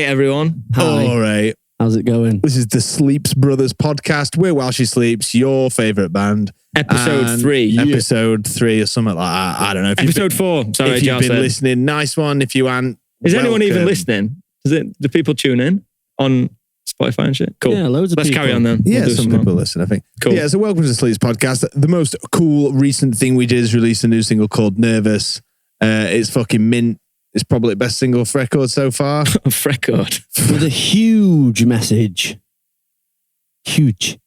everyone. Hi. All right. How's it going? This is the Sleeps Brothers podcast. We're While She Sleeps, your favourite band. Episode 3. Episode 3 or something like that. I don't know. Episode 4. Sorry, if you've been listening, nice one. If you aren't, is anyone even listening? Do people tune in on Spotify and shit? Cool. Yeah, loads of people. Let's carry on then. Yeah, some people listen, I think. Cool. Yeah, so welcome to the Sleeps podcast. The most cool recent thing we did is release a new single called Nervous. It's fucking mint. It's probably the best single off record so far. Off record. With a huge message. Huge.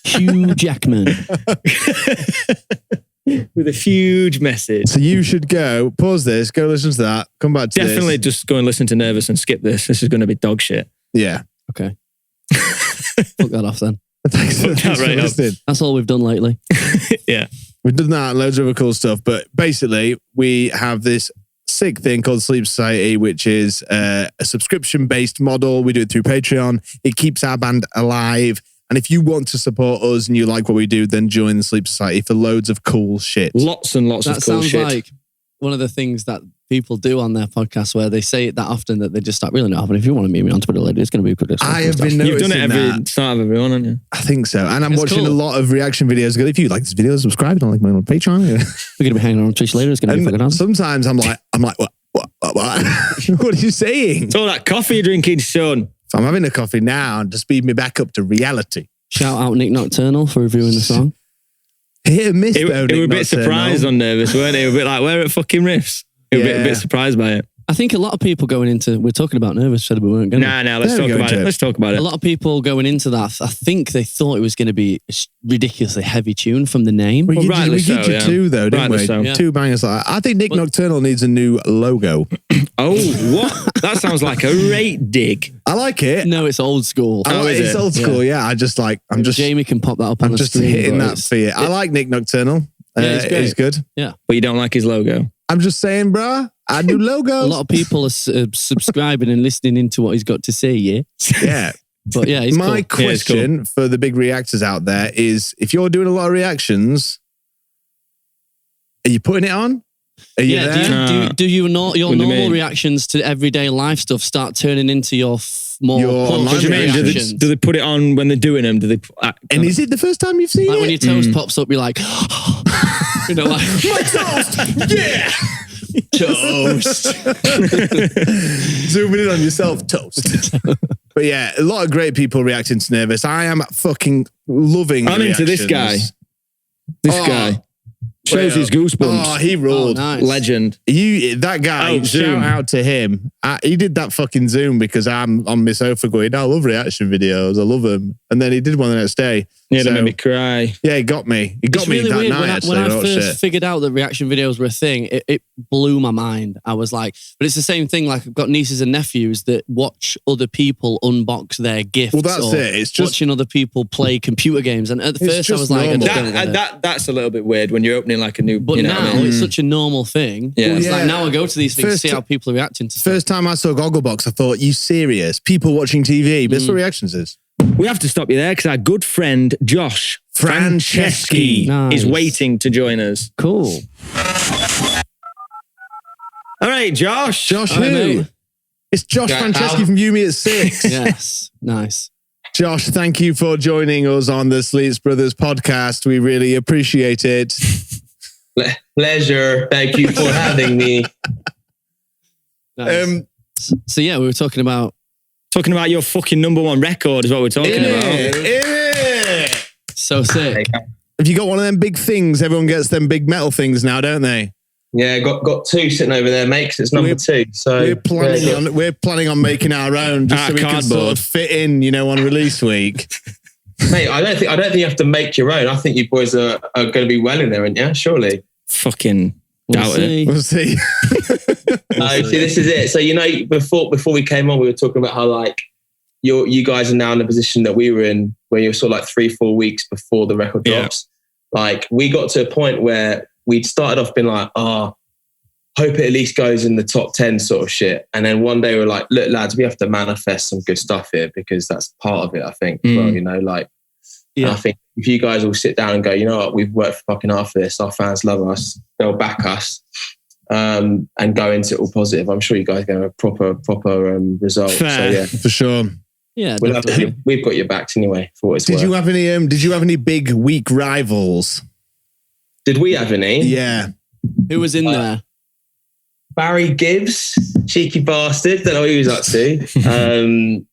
Hugh Jackman. With a huge message. So you should go, pause this, go listen to that, come back to Definitely this. just go and listen to Nervous and skip this. This is going to be dog shit. Yeah. Okay. Fuck that off then. Thanks for listening. That's all we've done lately. Yeah. We've done that and loads of other cool stuff. But basically, we have this sick thing called Sleep Society, which is a subscription-based model. We do it through Patreon. It keeps our band alive. And if you want to support us and you like what we do, then join the Sleep Society for loads of cool shit. Lots and lots of cool shit. That sounds like one of the things that people do on their podcast where they say it that often that they just start really not having. If you want to meet me on Twitter later, it's going to be good. I have been noticing You've done it every that. start of everyone, haven't you? I think so. And I'm It's watching cool. a lot of reaction videos. If you like this video, subscribe. Don't like my on Patreon. We're going to be hanging on Twitch later. It's going to be fucking And awesome. sometimes I'm like, what? What are you saying? It's all that coffee you're drinking, son. So I'm having a coffee now to speed me back up to reality. Shout out Nick Nocturnal for reviewing the song. Hit and miss, They though. were a Nick bit surprised Nocturnal. on Nervous, weren't they? They were a bit like, where are fucking riffs? They were a bit surprised by it. I think a lot of people going into, we're talking about Nervous, said we weren't going to. Nah, let's talk about it. Let's talk about A it. lot of people going into that, I think they thought it was going to be a ridiculously heavy tune from the name. We did rightly you so, yeah. two, though, didn't Rightly we? so. Yeah. Two bangers like that. I think Nick Nocturnal needs a new logo. Oh, what? That sounds like a rate dig. I like it. No, it's old school. I like is it's it? old school, yeah. I'm just Jamie can pop that up on I'm the just screen. hitting but that it's- for you. I like Nick Nocturnal. Yeah, it's great. He's good. Yeah. But you don't like his logo. I'm just saying, bruh, I do logos. A lot of people are subscribing and listening into what he's got to say, yeah? Yeah. But yeah, he's My cool. question for the big reactors out there is, if you're doing a lot of reactions, are you putting it on? Are you there? Do your What do you normal mean? reactions to everyday life stuff start turning into your more Your public online What do you mean? reactions? Do they put it on when they're doing them? Do they? And is it the first time you've seen Like it? when your toast pops up, you're like, you know, like My toast! Yeah! toast. Zooming in on yourself, toast. But yeah, a lot of great people reacting to Nervous. I am fucking loving the I'm into this guy. reactions. This guy shows his goosebumps. Oh, he ruled. Oh, nice. Legend. That guy, Oh, Zoom. shout out to him. He did that fucking Zoom because I'm on my sofa going, I love reaction videos. I love them. And then he did one the next day. Yeah, So, that made me cry. yeah, he got me. He got It's me really that weird. night, When I watched first it. figured out that reaction videos were a thing, it blew my mind. I was like, but it's the same thing. Like I've got nieces and nephews that watch other people unbox their gifts. Well, that's or it. It's just- watching other people play computer games. And at the It's first I just was like, I normal. just don't get it. That's a little bit weird when you're opening like a new. But you know now what I mean? it's such a normal thing. Yeah. It's Well, like yeah. now I go to these things to First see how people are reacting to stuff. First time I saw Gogglebox, I thought, you serious? People watching TV. But that's what reactions is. We have to stop you there because our good friend Josh Franceschi. Nice. is waiting to join us. Cool. All right, Josh. Josh Hi, who? mate. It's Josh Yeah, Franceschi from View Me at 6. Yes. Nice. Josh, thank you for joining us on the Sleeps Brothers podcast. We really appreciate it. Pleasure. Thank you for having me. Nice. So yeah, we were talking about Talking about your fucking #1 record is what we're talking about. Yeah. so sick. Have you got one of them big things? Everyone gets them big metal things now, don't they? Yeah, got two sitting over there, mate, 'cause it's number two. So We're planning on making our own just so we can sort cardboard. of fit in, on release week. mate, I don't think you have to make your own. I think you boys are going to be well in there, aren't you? Surely. Fucking We'll doubt it. see. We'll see. No, see, this is it. So before we came on, we were talking about how like you guys are now in the position that we were in, where you're sort of like 3-4 weeks before the record Yeah. drops. Like we got to a point where we'd started off being like, hope it at least goes in the top 10 sort of shit. And then one day we're like, look, lads, we have to manifest some good stuff here because that's part of it, I think. Well, Yeah. I think if you guys all sit down and go, you know what, we've worked fucking hard for this, our fans love us, they'll back us. and go into it all positive. I'm sure you guys are going to have a proper result. Fair. So yeah, For sure. Yeah, we've got your backs anyway. For what it's worth. Did you have any big weak rivals? Did we have any? Yeah. Who was in there? Barry Gibbs, cheeky bastard. Don't know what he was up to.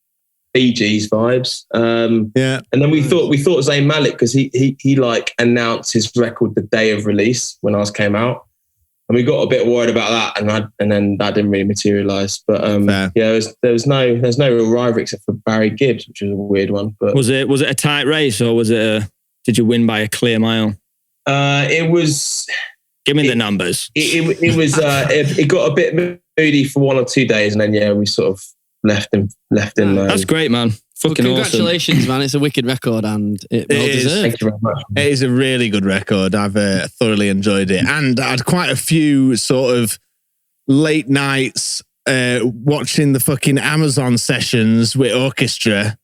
Bee Gees vibes. Yeah. And then we thought Zayn Malik, because he like announced his record the day of release when ours came out. And we got a bit worried about that, and then that didn't really materialise. But yeah, there was no real rivalry except for Barry Gibbs, which was a weird one. But was it a tight race, or was it did you win by a clear mile? It was. Give me the numbers. It was. It got a bit moody for 1 or 2 days, and then yeah, we sort of left in. That's great, man. Fucking congratulations, awesome. man. It's a wicked record, and it well deserved. Thank you very much. It is a really good record. I've thoroughly enjoyed it. And I had quite a few sort of late nights watching the fucking Amazon sessions with orchestra.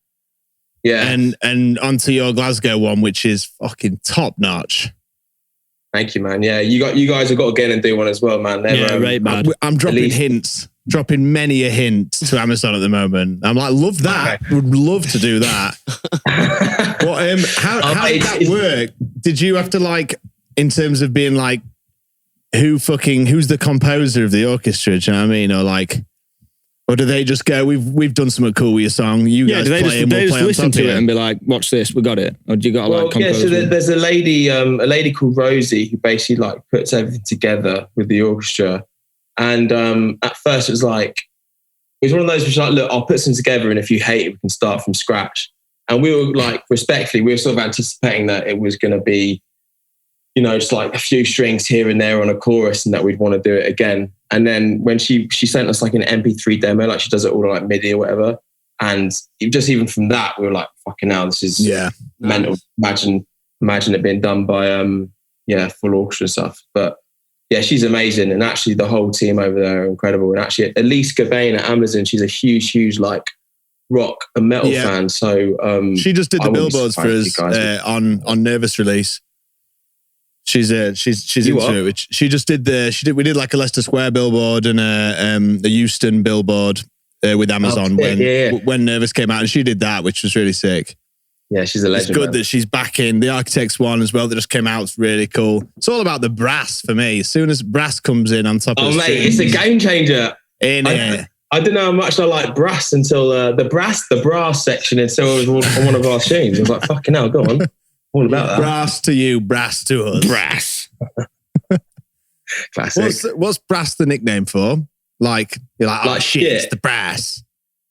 Yeah. And onto your Glasgow one, which is fucking top notch. Thank you, man. Yeah, you guys have got to get in and do one as well, man. Right, man. I'm dropping hints. Dropping many a hint to Amazon at the moment. I'm like, love that. Okay. Would love to do that. How did that work? Did you have to like, in terms of being like, who's the composer of the orchestra? Do you know what I mean? Or like, or do they just go, we've done something cool with your song. You guys play and we'll play on listen top to of it and be like, watch this, we got it. Or do you got to like compose? Yeah, so there's a lady called Rosie who basically like puts everything together with the orchestra. And at first it was one of those which like, look, I'll put some together, and if you hate it, we can start from scratch. And we were like, respectfully, we were sort of anticipating that it was going to be, just like a few strings here and there on a chorus, and that we'd want to do it again. And then when she sent us like an MP3 demo, like she does it all on like MIDI or whatever. And just even from that, we were like, fucking hell, this is mental. Imagine it being done by full orchestra stuff. But yeah, she's amazing. And actually the whole team over there are incredible. And actually Elise Gabain at Amazon, she's a huge like rock and metal fan. So she just did the billboards for us on Nervous Release. She's into it. She just did we did like a Leicester Square billboard and a Euston billboard with Amazon when Nervous came out, and she did that, which was really sick. Yeah, she's a legend. It's good that she's back in. The Architects one as well that just came out. It's really cool. It's all about the brass for me. As soon as brass comes in on top of the it's a game changer. I didn't know how much I like brass until the brass section until it was on one of our tunes. I was like, fucking hell, go on. All about that. Brass to you, brass to us. Brass. Classic. What's brass the nickname for? Like, you're like, oh shit, it's the brass.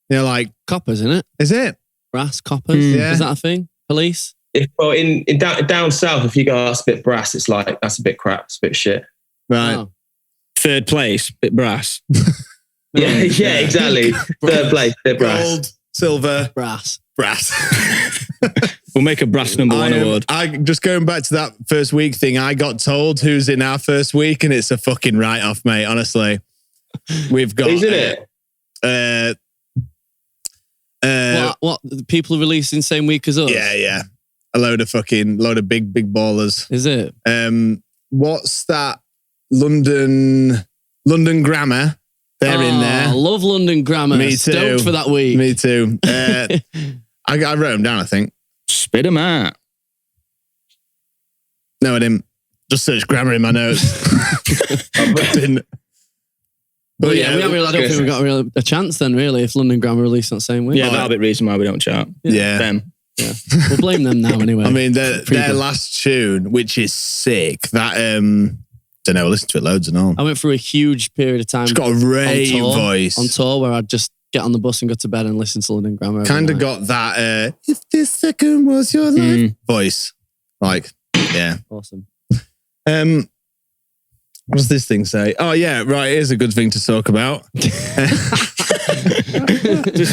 You're like, coppers, isn't it? Is it? Brass, coppers. Yeah. Is that a thing? Police? In down south, if you go, that's a bit brass, it's like, that's a bit crap, it's a bit shit. Right. Oh. Third place, bit brass. yeah, exactly. Third place, bit brass. Gold, silver, brass. We'll make a brass number one award. I just going back to that first week thing, I got told who's in our first week, and it's a fucking write-off, mate, honestly. We've got... Who's in it? What people releasing same week as us? Yeah. A load of big ballers. Is it? What's that? London Grammar. They're in there. I love London Grammar. Me too. Stoked for that week. Me too. I wrote them down, I think. Spit them out. No, I didn't. Just search grammar in my notes. But yeah, I don't think we've got a chance then, really, if London Grammar released that same week. Yeah, that'll be the reason why we don't chat. Yeah. Them. Yeah. We'll blame them now anyway. I mean, their last tune, which is sick, that, don't know, I listened to it loads and all. I went through a huge period of time. She's got a great voice. On tour, where I'd just get on the bus and go to bed and listen to London Grammar. Kind of got that, if this second was your life voice. Like, yeah. Awesome. What does this thing say? Oh, yeah, right. Here's a good thing to talk about. This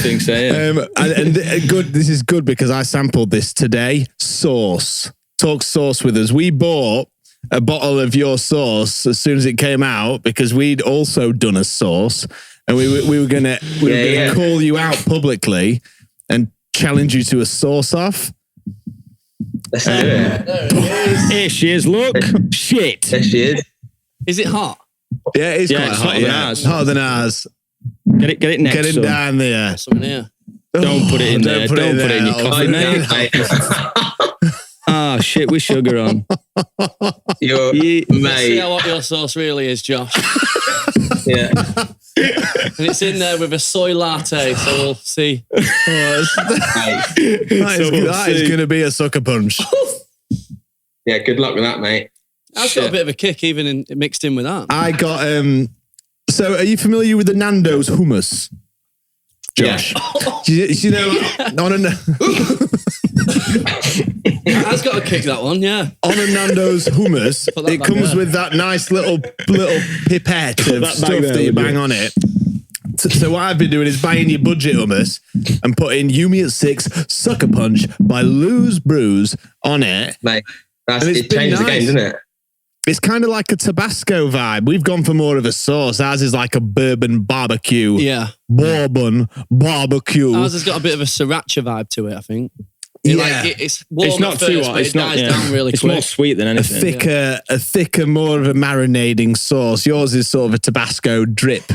thing say it. And good. This is good because I sampled this today. Sauce. Talk sauce with us. We bought a bottle of your sauce as soon as it came out because we'd also done a sauce, and we were gonna call you out publicly and challenge you to a sauce off. Let's do it. Here she is. Look, shit. There she is. Is it hot? Yeah, it's quite it's hot. hotter than Yeah, ours. hotter than ours. Get it next. Get it son. down there. Something here. Don't put it in there. Don't put it in your coffee, mate. Ah, shit with sugar on. You're, See mate. what your sauce really is, Josh. Yeah. And it's in there with a soy latte, so we'll see. That is going to be a sucker punch. Yeah, good luck with that, mate. I've got a bit of a kick even mixed in with that. I got. So, are you familiar with the Nando's hummus, Josh? Yeah. You know, I've got a kick, that one, yeah. on a Nando's hummus, Put that it back comes there. with that nice little pipette of that stuff back there, that you would bang you? on it. So what I've been doing is buying your budget hummus and putting Yumi at 6 Sucker Punch by Lou's Brews on it. Mate, And it's it been changed the nice. game, didn't it? It's kind of like a Tabasco vibe. We've gone for more of a sauce. Ours is like a bourbon barbecue. Yeah. Bourbon barbecue. Ours has got a bit of a siracha vibe to it, I think. Yeah. It's warm It's not at too first, hot. but It's it not. dies Yeah. down really It's quick. more sweet than a anything. thicker, more of a marinating sauce. Yours is sort of a Tabasco drip.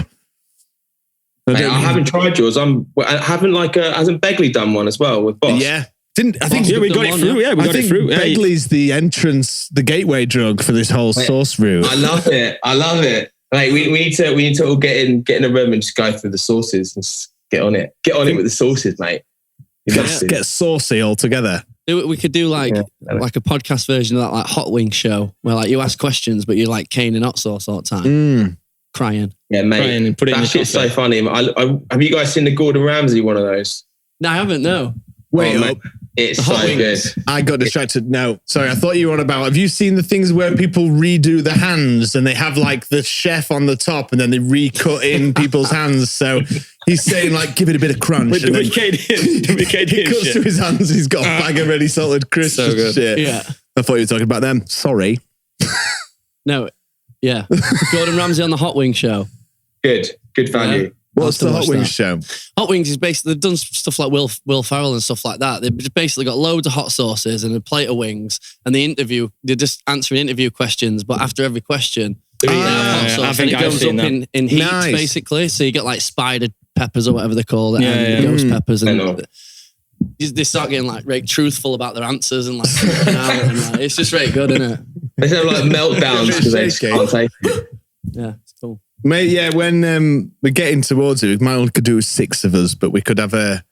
Mate, I haven't tried yours. Hasn't Begley done one as well with Boss? Yeah. I think Yeah, we got it through. Yeah, we got it through. Yeah, Begley's the entrance, the gateway drug for this whole sauce route. I love it. Like we need to all get in a room and just go through the sauces and just get on it. Get on it with the sauces, mate. You must do. Get saucy all together. We could do like a podcast version of that like hot wing show where like you ask questions but you're like caning hot sauce all the time. Crying. Yeah, Try and mate. put it in That your shit's so coffee. funny. Have you guys seen the Gordon Ramsay one of those? No, I haven't, no. Wait mate, up. it's The so hot good. wings. I got distracted. No, sorry. I thought you were on about. Have you seen the things where people redo the hands and they have like the chef on the top and then they recut in people's hands? So he's saying like, give it a bit of crunch. With and then duplicated he cuts to shit. his hands. He's got a bag of ready salted crisps So and good. shit. Yeah. I thought you were talking about them. Sorry. No. Yeah. Gordon Ramsay on the hot wing show. Good value. What's I'll the have hot to watch wings show? Hot wings is basically, they've done stuff like Will Ferrell and stuff like that. They've just basically got loads of hot sauces and a plate of wings, and they're just answering interview questions, but after every question, they have hot sauce, I think and it I've goes seen up that. in heat, Nice. basically. So you get like spider peppers or whatever they call it, Yeah, and yeah. ghost peppers, I know. and they start getting like very truthful about their answers and like, freaking out, and, like, it's just very good, isn't it? They have like meltdowns because they just can't take it. Yeah, it's cool. Mate, yeah, when we're getting towards it, we might only could do 6 of us, but we could have a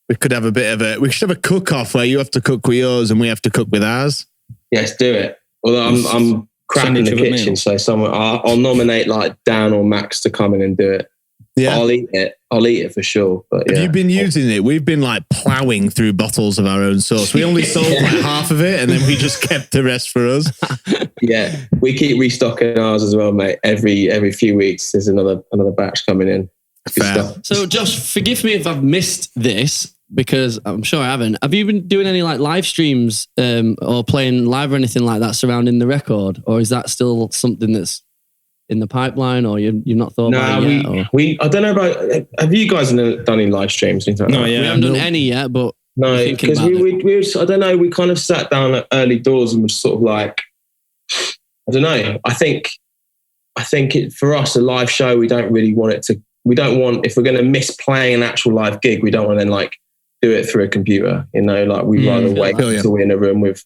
bit of we should have a cook-off where you have to cook with yours and we have to cook with ours. Yes, do it. Although I'm crap in Send the each other a kitchen, meal. so I'll nominate like Dan or Max to come in and do it. Yeah. I'll eat it for sure. But yeah. Have you been using it? We've been like plowing through bottles of our own sauce. We only sold like half of it and then we just kept the rest for us. Yeah, we keep restocking ours as well, mate. Every few weeks, there's another batch coming in. Good Fair. stuff. So, Josh, forgive me if I've missed this because I'm sure I haven't. Have you been doing any like live streams or playing live or anything like that surrounding the record, or is that still something that's in the pipeline, or you've not thought about it yet? Or? I don't know about. Have you guys done any live streams? Anything like No, that? yeah. We haven't done any yet, but No, we're thinking because about we it. I don't know. We kind of sat down at early doors and was sort of like, I don't know. I think for us a live show, we don't really want it to. We don't want, if we're going to miss playing an actual live gig, we don't want to then like do it through a computer. You know, like we'd rather wait until we're in a room with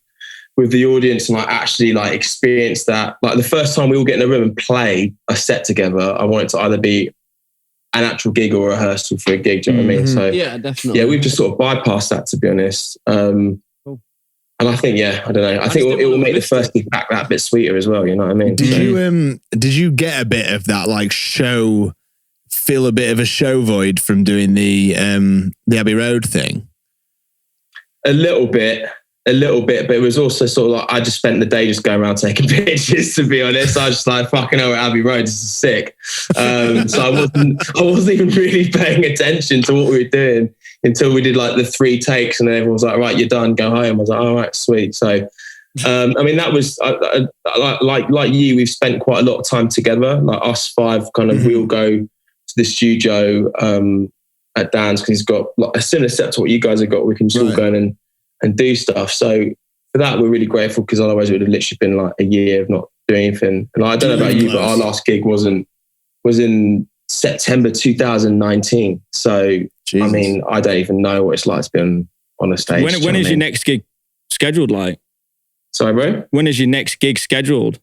the audience and like actually like experience that. Like the first time we all get in a room and play a set together, I want it to either be an actual gig or a rehearsal for a gig. Do you know what I mean? So Yeah, definitely. yeah, we've just sort of bypassed that, to be honest. And I think, I don't know. I think it will make the first gig back that bit sweeter as well. You know what I mean? Did you get a bit of that like show, feel a bit of a show void from doing the Abbey Road thing? A little bit, but it was also sort of like I just spent the day just going around taking pictures. To be honest, I was just like, fucking hell, Abbey Road, this is sick. So I wasn't even really paying attention to what we were doing until we did like the 3 takes, and then everyone was like, right, you're done, go home. I was like, all right, sweet. So I mean, that was like you. We've spent quite a lot of time together. Like us 5, kind of, we'll go to the studio at Dan's because he's got like a similar set to what you guys have got. We can just all go in and do stuff. So for that, we're really grateful, because otherwise it would have literally been like a year of not doing anything. And I don't know about you, but our last gig wasn't was in September 2019. So, Jesus. I mean, I don't even know what it's like to be on a stage. When is your next gig scheduled like? Sorry, bro? When is your next gig scheduled?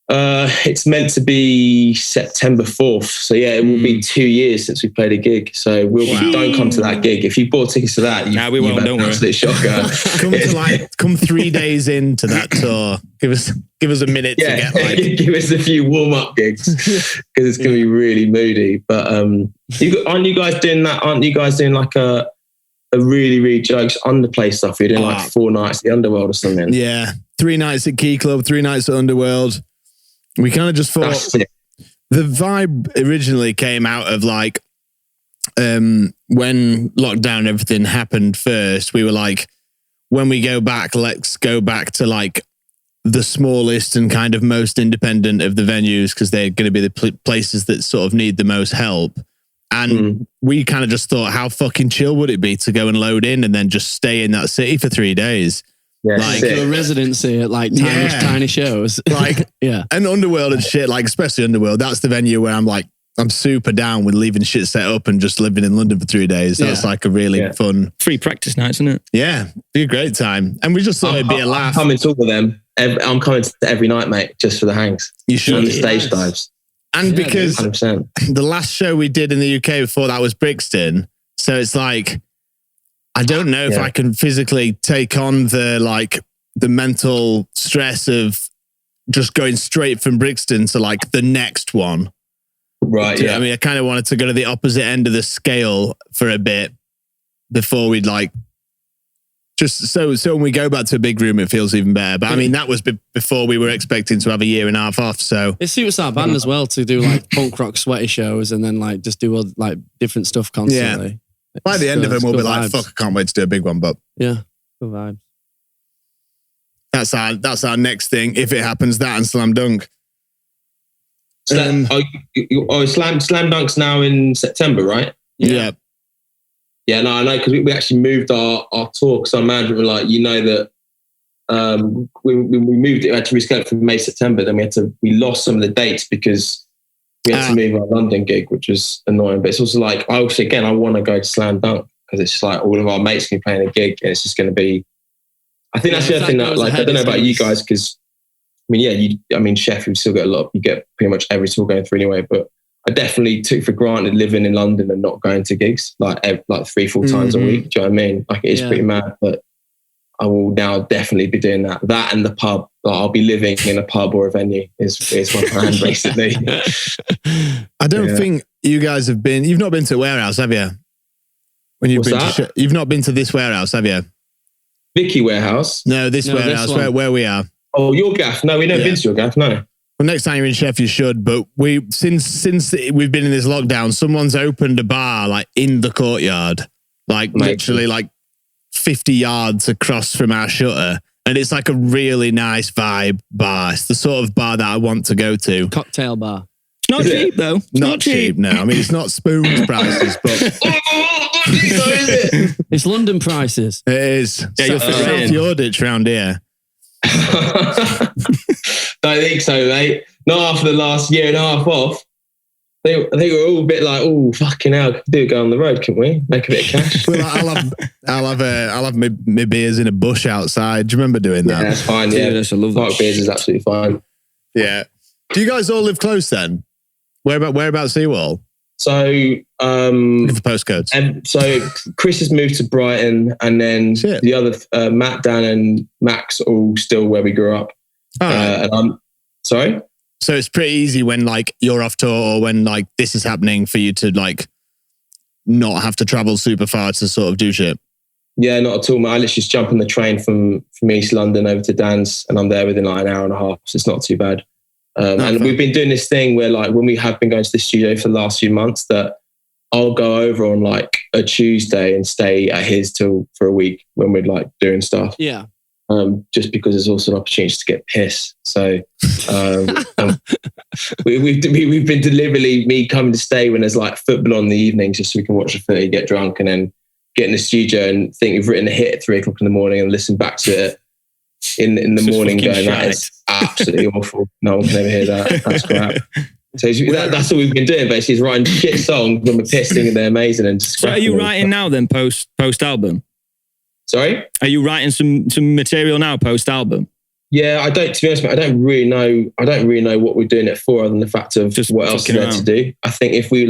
It's meant to be September 4th. So yeah, it will be 2 years since we played a gig. So don't come to that gig. If you bought tickets to that, we won't, don't worry. Absolute shocker. come 3 days into that tour. Give us a minute to get give us a few warm-up gigs because it's going to be really moody. But aren't you guys doing that? Aren't you guys doing like a really, really jokes underplay stuff? You're doing like 4 nights at the Underworld or something. Yeah. 3 nights at Key Club, 3 nights at Underworld. We kind of just thought the vibe originally came out of like when lockdown and everything happened first, we were like, when we go back, let's go back to like the smallest and kind of most independent of the venues because they're going to be the places that sort of need the most help. And we kind of just thought, how fucking chill would it be to go and load in and then just stay in that city for 3 days? Yeah, like a residency at like tiny shows. Like, and Underworld and shit, like especially Underworld, that's the venue where I'm super down with leaving shit set up and just living in London for 3 days. That's like a really fun. Free practice nights, isn't it? Yeah, be a great time. And we just thought it'd be a laugh. I'm coming to all of them. I'm coming to every night, mate, just for the hangs. You should. And the stage dives. And because 100%. the last show we did in the UK before that was Brixton. So it's like, I don't know if I can physically take on the mental stress of just going straight from Brixton to like the next one. Right. I mean, I kind of wanted to go to the opposite end of the scale for a bit before we'd like just so when we go back to a big room, it feels even better. But I mean, that was before we were expecting to have a year and a half off. So it suits our band as well to do like punk rock sweaty shows and then like just do like different stuff constantly. Yeah. By the end of them, we'll be like, fuck, I can't wait to do a big one. But yeah, good vibes. That's our next thing. If it happens, that and Slam Dunk. Slam Dunk's now in September, right? Yeah. Yeah, no, I know because we actually moved our tour because our management were like, you know that we moved it, we had to reschedule from May, September. Then we lost some of the dates because we had to move our London gig, which was annoying. But it's also like, I want to go to Slam Dunk because it's just like all of our mates can be playing a gig and it's just going to be. I think that's the other thing that, like, I don't know about you guys because, I mean, Chef, you still get you get pretty much every tour going through anyway. But I definitely took for granted living in London and not going to gigs like 3-4 times a week. Do you know what I mean? Like, it is pretty mad, but I will now definitely be doing that. That and the pub. Like, I'll be living in a pub or a venue is my plan, basically. I don't think you guys have been. You've not been to a warehouse, have you? When you've been you've not been to this warehouse, have you? Vicky Warehouse? No, this warehouse where we are. Oh, your gaff? No, we never been to your gaff. No. Well, next time you're in Chef, you should. But since we've been in this lockdown, someone's opened a bar like in the courtyard, like literally like 50 yards across from our shutter. And it's like a really nice vibe bar. It's the sort of bar that I want to go to. Cocktail bar. It's not cheap though. Not cheap, no. I mean, it's not Spoon's prices, but it's London prices. It is. Yeah, you'll fit South Yardage round here. Don't think so, mate. Not after the last year and a half off. I think we're all a bit like, oh, fucking hell, could do go on the road, couldn't we? Make a bit of cash. Well, I'll have my beers in a bush outside. Do you remember doing that? Yeah, that's fine. Yeah, I love that. Park beers is absolutely fine. Yeah. Do you guys all live close then? Whereabouts Seawall? So, the postcodes. And so Chris has moved to Brighton, and then the other Matt, Dan, and Max all still where we grew up. And I'm sorry. So it's pretty easy when like you're off tour or when like this is happening for you to like not have to travel super far to sort of do shit. Yeah, not at all, man. I literally just jump on the train from East London over to Dan's, and I'm there within like an hour and a half. So it's not too bad. And we've been doing this thing where like when we have been going to the studio for the last few months, that I'll go over on like a Tuesday and stay at his for a week when we're like doing stuff. Yeah. Just because there's also an opportunity to get pissed. So we've been deliberately me coming to stay when there's like football on the evenings just so we can watch the footy, get drunk, and then get in the studio and think we've written a hit at 3 o'clock in the morning and listen back to it in the morning going, that is absolutely awful. No one can ever hear that. That's crap. So that's what we've been doing, basically, is writing shit songs when we're pissed, thinking they're amazing. And just so are you writing now then, post album? Sorry? Are you writing some material now, post album? Yeah, to be honest, mate, I don't really know what we're doing it for, other than the fact of just what else is there to do. I think if we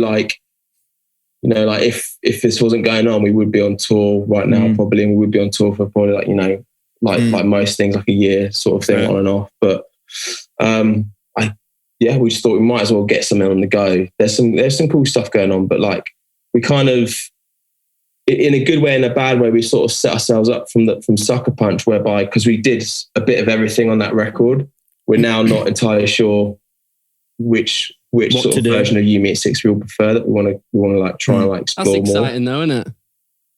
if this wasn't going on, we would be on tour right now, probably, and we would be on tour for probably like most things, like a year sort of thing, on and off. But we just thought we might as well get something on the go. There's some cool stuff going on, but like we kind of, in a good way and a bad way, we sort of set ourselves up from SUCKAPUNCH, whereby, because we did a bit of everything on that record, we're now not entirely sure which sort of version of You Me at 6 we all prefer, that we want to like try and like explore more. That's exciting though, isn't it?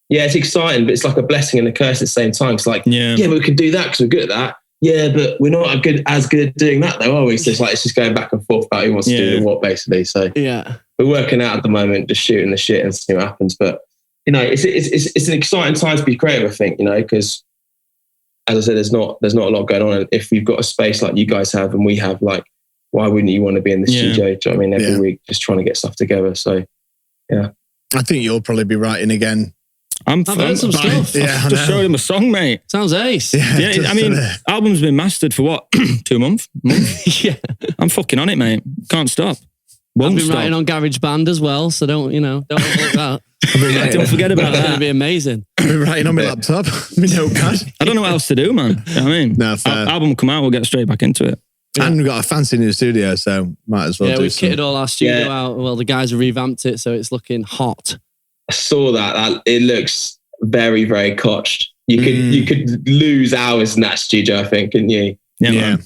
Yeah, it's exciting, but it's like a blessing and a curse at the same time. It's like, yeah, but we can do that because we're good at that. Yeah, but we're not as good at doing that though, are we? So it's just going back and forth about who wants to do what, basically. So yeah, we're working out at the moment, just shooting the shit and see what happens. But it's an exciting time to be creative, I think, because as I said, there's not a lot going on. And if we've got a space like you guys have and we have, like, why wouldn't you want to be in the studio? Do you know what I mean? Every week, just trying to get stuff together. So yeah, I think you'll probably be writing again. I've heard some stuff. Yeah, I just showed him a song, mate. Sounds ace. Yeah, I mean, album's been mastered for what? 2 months? Yeah. I'm fucking on it, mate. Can't stop. I've been writing on GarageBand as well, so don't overlook that. Don't forget about that. It's going to be amazing. I've been writing on my laptop. My notepad. I don't know what else to do, man. You know what I mean? No, fair. Album come out, we'll get straight back into it. Yeah. And we've got a fancy new studio, so might as well do we've kitted all our studio out. Well, the guys have revamped it, so it's looking hot. I saw that. It looks very, very cotched. You could lose hours in that studio, I think, couldn't you? Yeah.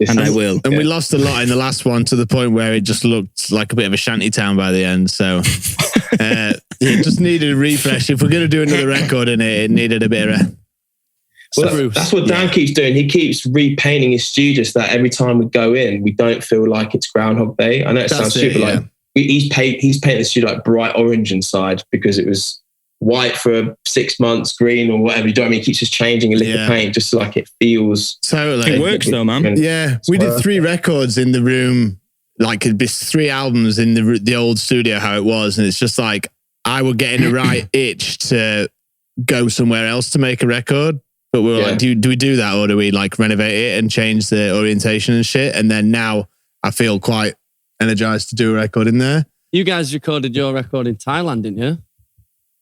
And I will. And we lost a lot in the last one, to the point where it just looked like a bit of a shanty town by the end. So it just needed a refresh. If we're going to do another record in it, it needed a bit of a... Well, that's what Dan keeps doing. He keeps repainting his studio so that every time we go in, we don't feel like it's Groundhog Day. I know it sounds stupid. Like he's painted the studio like bright orange inside because it was white for 6 months, green or whatever. You know what I mean? He keeps just changing a liquid paint just so like it feels. Totally. It works though, man. Yeah. We did 3 records in the room, like it'd be 3 albums in the old studio, how it was. And it's just like, I would get in the right itch to go somewhere else to make a record. But we were like, do we do that, or do we like renovate it and change the orientation and shit? And then now I feel quite energized to do a record in there. You guys recorded your record in Thailand, didn't you?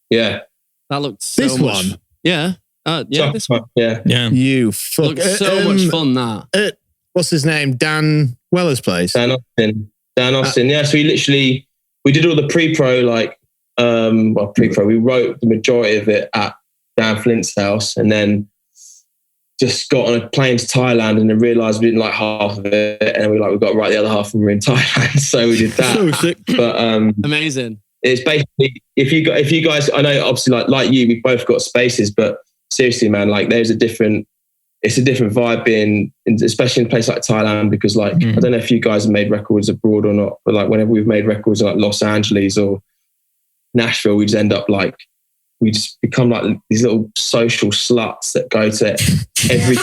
Yeah. That looked so this much... one? Yeah. This one. Yeah. You fuck. Looked so much fun, that. What's his name? Dan Weller's place? Dan Austin. Yeah. So we did all the pre-pro, pre-pro. We wrote the majority of it at Dan Flint's house, and then just got on a plane to Thailand and then realised we didn't like half of it, and we got to write the other half when we were in Thailand. So we did that. So sick. But amazing. It's basically if you guys, I know obviously like you, we've both got spaces, but seriously, man, like it's a different vibe being, especially in a place like Thailand, because I don't know if you guys have made records abroad or not, but like whenever we've made records in like Los Angeles or Nashville, we just end up we just become like these little social sluts that go to every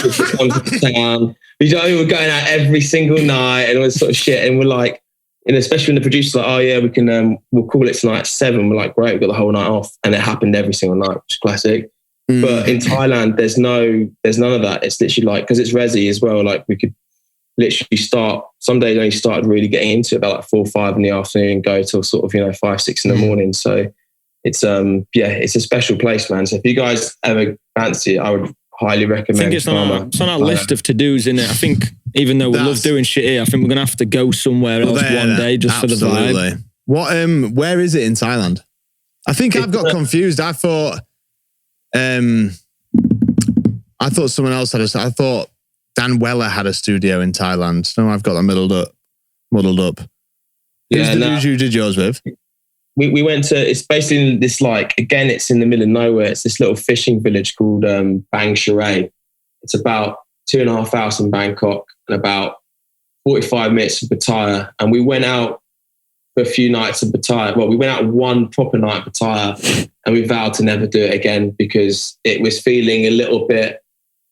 town. We're going out every single night and all this sort of shit. And we're like, and especially when the producer's like, oh yeah, we can, we'll call it tonight at 7. We're like, great, we've got the whole night off. And it happened every single night, which is classic. But in Thailand, there's none of that. It's literally like, because it's resi as well, like we could literally start, some days only started really getting into it about like 4 or 5 in the afternoon and go till sort of, 5, 6 in the morning. So it's it's a special place, man. So if you guys ever fancy it, I would highly recommend. I think it's on our list of to-dos, isn't it? I think even though we love doing shit here, I think we're gonna have to go somewhere else one day just for the vibe. What where is it in Thailand? I think I've got confused. I thought someone else had I thought Dan Weller had a studio in Thailand. No, I've got that muddled up. Who's the dude you did yours with? We went to, it's basically this again, it's in the middle of nowhere. It's this little fishing village called Bang Charai. It's about 2.5 hours from Bangkok and about 45 minutes from Pattaya. And we went out for a few nights in Pattaya. Well, we went out one proper night in Pattaya and we vowed to never do it again because it was feeling a little bit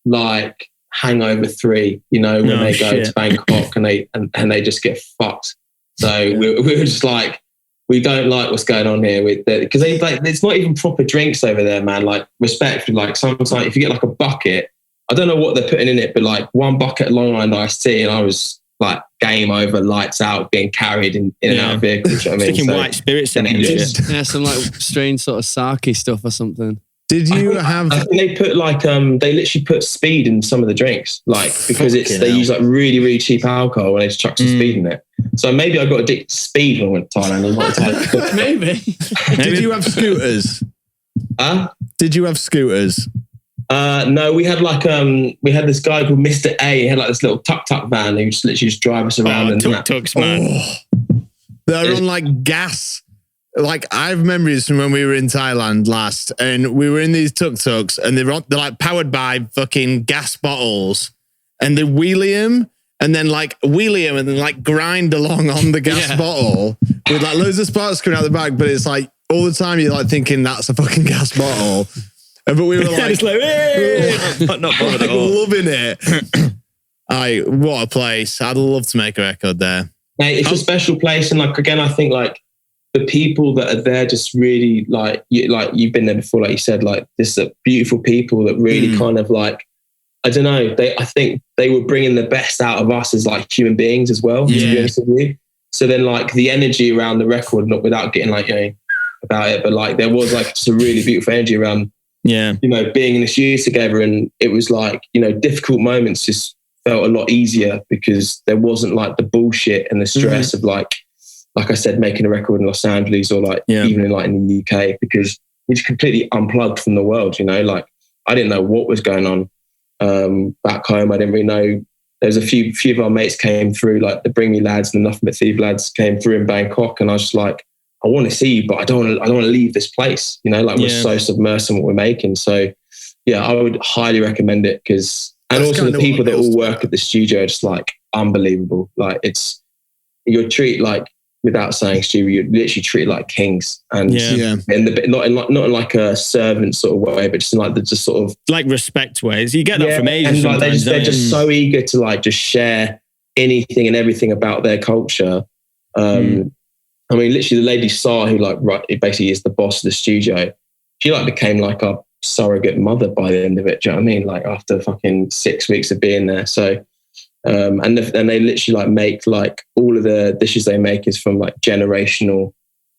like Hangover 3, when they go to Bangkok and they just get fucked. So we were just like, we don't like what's going on here with because they like it's not even proper drinks over there, man. Like respectfully, like sometimes if you get like a bucket, I don't know what they're putting in it, but like one bucket of Long Island iced tea, and I was like game over, lights out, being carried in and out of vehicles. You know what I mean? Sticking white spirits in it. Yeah, some like strange sort of sake stuff or something. Did you have? I think they put like they literally put speed in some of the drinks, like because they use like really really cheap alcohol and they just chuck some speed in it. So maybe I got addicted to speed when I went to Thailand. Maybe. Did you have scooters? Did you have scooters? No, we had like we had this guy called Mr. A. He had like this little tuk-tuk van. He would just literally just drive us around. And tuk-tuks, man. They're on like gas. Like I have memories from when we were in Thailand last, and we were in these tuk-tuks, and they're like powered by fucking gas bottles, and they wheelie them, and then like wheelie them, and then like grind along on the gas bottle with like loads of sparks coming out the back. But it's like all the time you're like thinking that's a fucking gas bottle. But we were like, not bothered at all. Loving it. What a place. I'd love to make a record there. Mate, it's a special place. And like, again, I think like the people that are there just really like you've been there before, like you said, like this beautiful people that really kind of like, I don't know. I think they were bringing the best out of us as like human beings as well, to be honest with you. So then like the energy around the record, not without getting like, about it, but like there was like just a really beautiful energy around, being in the studio together. And it was like, difficult moments just felt a lot easier because there wasn't like the bullshit and the stress of like I said, making a record in Los Angeles or like even in the UK, because it's completely unplugged from the world, like I didn't know what was going on back home. I didn't really know. There was a few of our mates came through, like the Bring Me lads and the Nothing But Thief lads came through in Bangkok, and I was just like, I want to see you, but I don't want to leave this place, we're so submersed in what we're making. So yeah, I would highly recommend it and also the people that all work at the studio are just like unbelievable. Like you're treated like, without saying Stu, you're literally treated like kings, and not in like a servant sort of way, but just in like the just sort of like respect ways. You get that from Asia. And like they're just so eager to like just share anything and everything about their culture. I mean, literally, the lady Sa, who it basically is the boss of the studio, she like became like our surrogate mother by the end of it. Do you know what I mean? Like after fucking 6 weeks of being there. So, and they literally like make like all of the dishes they make is from like generational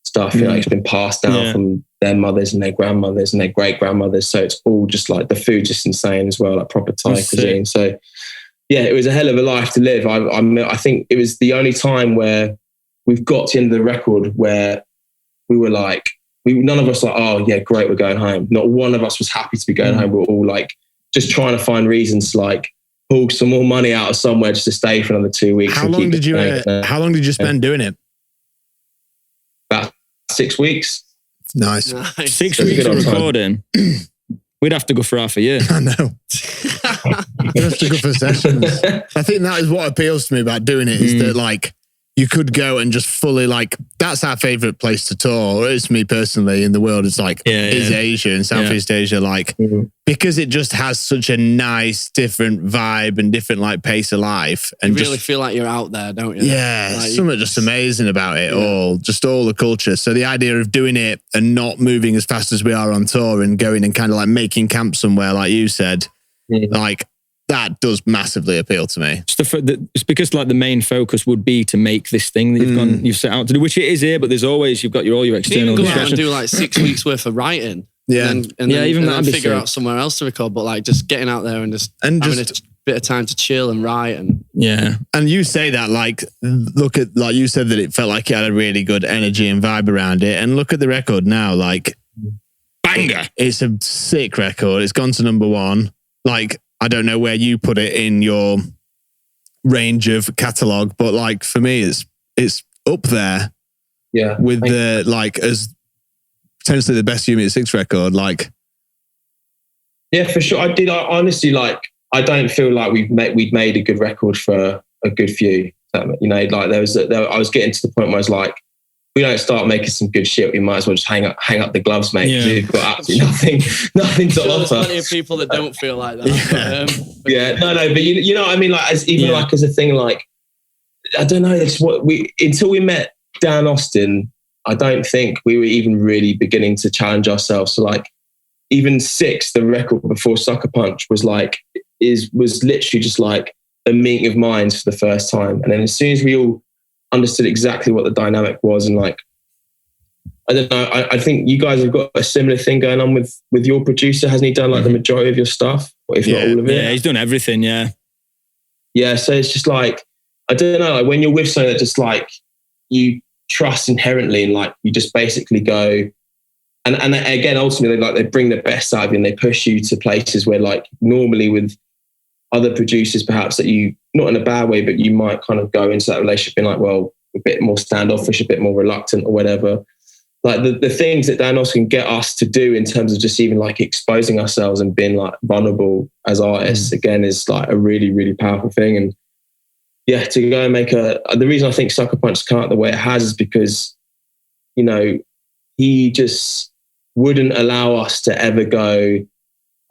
stuff. It's been passed down from their mothers and their grandmothers and their great grandmothers. So it's all just like the food, just insane as well, like proper Thai cuisine. So yeah, it was a hell of a life to live. I think it was the only time where we've got to the end of the record where we were like, none of us like, oh yeah, great, we're going home. Not one of us was happy to be going home. We were all like, just trying to find reasons to like pull some more money out of somewhere just to stay for another 2 weeks. How long did you spend doing it? About 6 weeks. Nice. 6 weeks of recording. We'd have to go for half a year. I know. We'd have to go for sessions. I think that is what appeals to me about doing it, is that like you could go and just fully like, that's our favorite place to tour. Or it's me personally in the world. It's like, is Asia and Southeast Asia, like, because it just has such a nice, different vibe and different like pace of life. And you really feel like you're out there, don't you? Yeah. Like, something just amazing about it all, just all the culture. So the idea of doing it and not moving as fast as we are on tour and going and kind of like making camp somewhere, like you said, like, that does massively appeal to me. It's because like the main focus would be to make this thing that you've set out to do, which it is here, but there's always, you've got all your external go out and do like 6 weeks worth of writing. And then figure out somewhere else to record, but like just getting out there and having a bit of time to chill and write. And and you say that, like, look at, like you said that it felt like it had a really good energy and vibe around it, and look at the record now, like banger. It's a sick record. It's gone to #1. Like, I don't know where you put it in your range of catalog, but like for me, it's up there. Yeah, with the like as potentially the best Unit 6 record. Like, yeah, for sure. I honestly like. I don't feel like we'd made a good record for a good few. Like I was getting to the point where I was like, we don't start making some good shit, we might as well just hang up the gloves, mate. Yeah. We've got absolutely nothing to offer. There's plenty of people that don't feel like that. But you know what I mean? Like, as a thing, like I don't know. It's what until we met Dan Austin, I don't think we were even really beginning to challenge ourselves. So like even Six, the record before Sucker Punch was literally just like a meeting of minds for the first time. And then as soon as we all understood exactly what the dynamic was, and like, I don't know, I think you guys have got a similar thing going on with your producer. Hasn't he done like the majority of your stuff? Or if not all of it? Yeah, he's done everything, yeah. Yeah, so it's just like, I don't know, like when you're with someone that just like you trust inherently, and like you just basically go, and again, ultimately, like they bring the best out of you and they push you to places where like normally with other producers, perhaps that you, not in a bad way, but you might kind of go into that relationship being like, well, a bit more standoffish, a bit more reluctant or whatever. Like the things that Dan also can get us to do in terms of just even like exposing ourselves and being like vulnerable as artists, again, is like a really, really powerful thing. And yeah, to go and make the reason I think Sucker Punch has come out the way it has is because, you know, he just wouldn't allow us to ever go,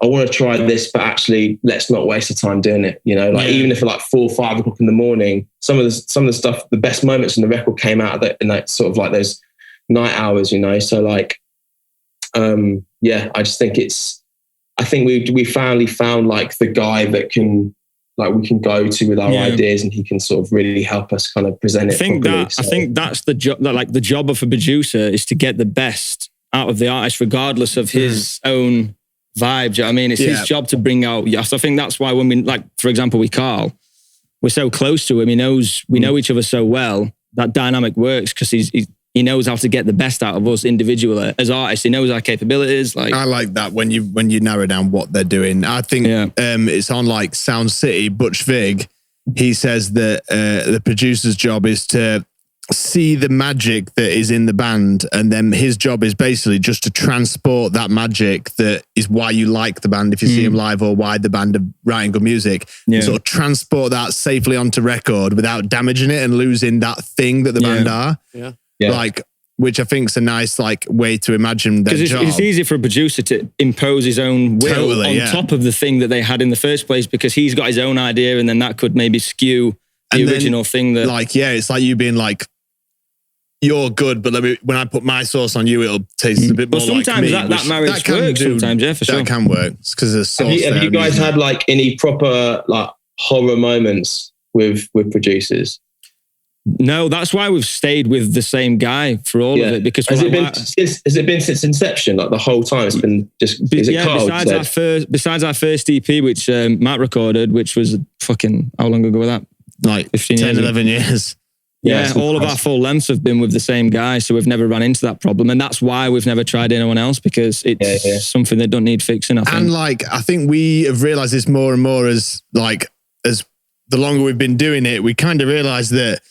I want to try this, but actually let's not waste the time doing it. You know, like even if at like 4 or 5 o'clock in the morning, some of the stuff, the best moments in the record came out in that sort of like those night hours, you know? So like, yeah, I just think I think we finally found like the guy that can, like we can go to with our ideas, and he can sort of really help us kind of present it. I think that's the job, like the job of a producer is to get the best out of the artist, regardless of his own vibe. Do you know what I mean? It's his job to bring out. Yes, I think that's why when we, like, for example, with Carl, we're so close to him. We know each other so well. That dynamic works because he knows how to get the best out of us individually as artists. He knows our capabilities. Like, I like that when you narrow down what they're doing. I think it's on like Sound City, Butch Vig. He says that the producer's job is to see the magic that is in the band, and then his job is basically just to transport that magic that is why you like the band if you see them live, or why the band are writing good music, and sort of transport that safely onto record without damaging it and losing that thing that the band are. Like, which I think is a nice like way to imagine their job. It's easy for a producer to impose his own will on top of the thing that they had in the first place, because he's got his own idea, and then that could maybe skew the original thing that, like, it's like you being like, you're good, but when I put my sauce on you, it'll taste a bit more like me. Sometimes that marriage works. Sometimes, for sure. That can work. It's because there's sauce. Have you guys had like any proper like horror moments with producers? No, that's why we've stayed with the same guy for all of it. Because has it been since inception? Like the whole time, it's been just. Is it Carl? Besides our first EP, which Matt recorded, which was fucking, how long ago was that? Like 15 10, 11 years. Yeah, all of our full lengths have been with the same guy, so we've never run into that problem, and that's why we've never tried anyone else, because it's something that don't need fixing. I think. And like, I think we have realised this more and more as the longer we've been doing it, we kind of realise that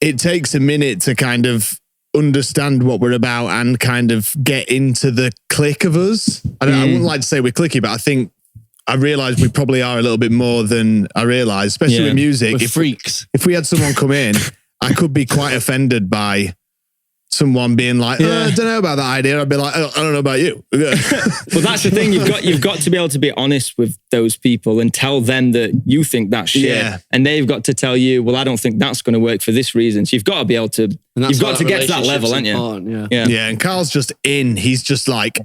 it takes a minute to kind of understand what we're about and kind of get into the click of us. I wouldn't like to say we're clicky, but I think I realised we probably are a little bit more than I realised, especially with music. We're freaks. If we had someone come in, I could be quite offended by someone being like, I don't know about that idea. I'd be like, I don't know about you. Well, that's the thing. You've got to be able to be honest with those people and tell them that you think that's shit. Yeah. And they've got to tell you, well, I don't think that's going to work for this reason. So you've got to be able to, you've got to get to that level, haven't you? Yeah. And Carl's just in. He's just like,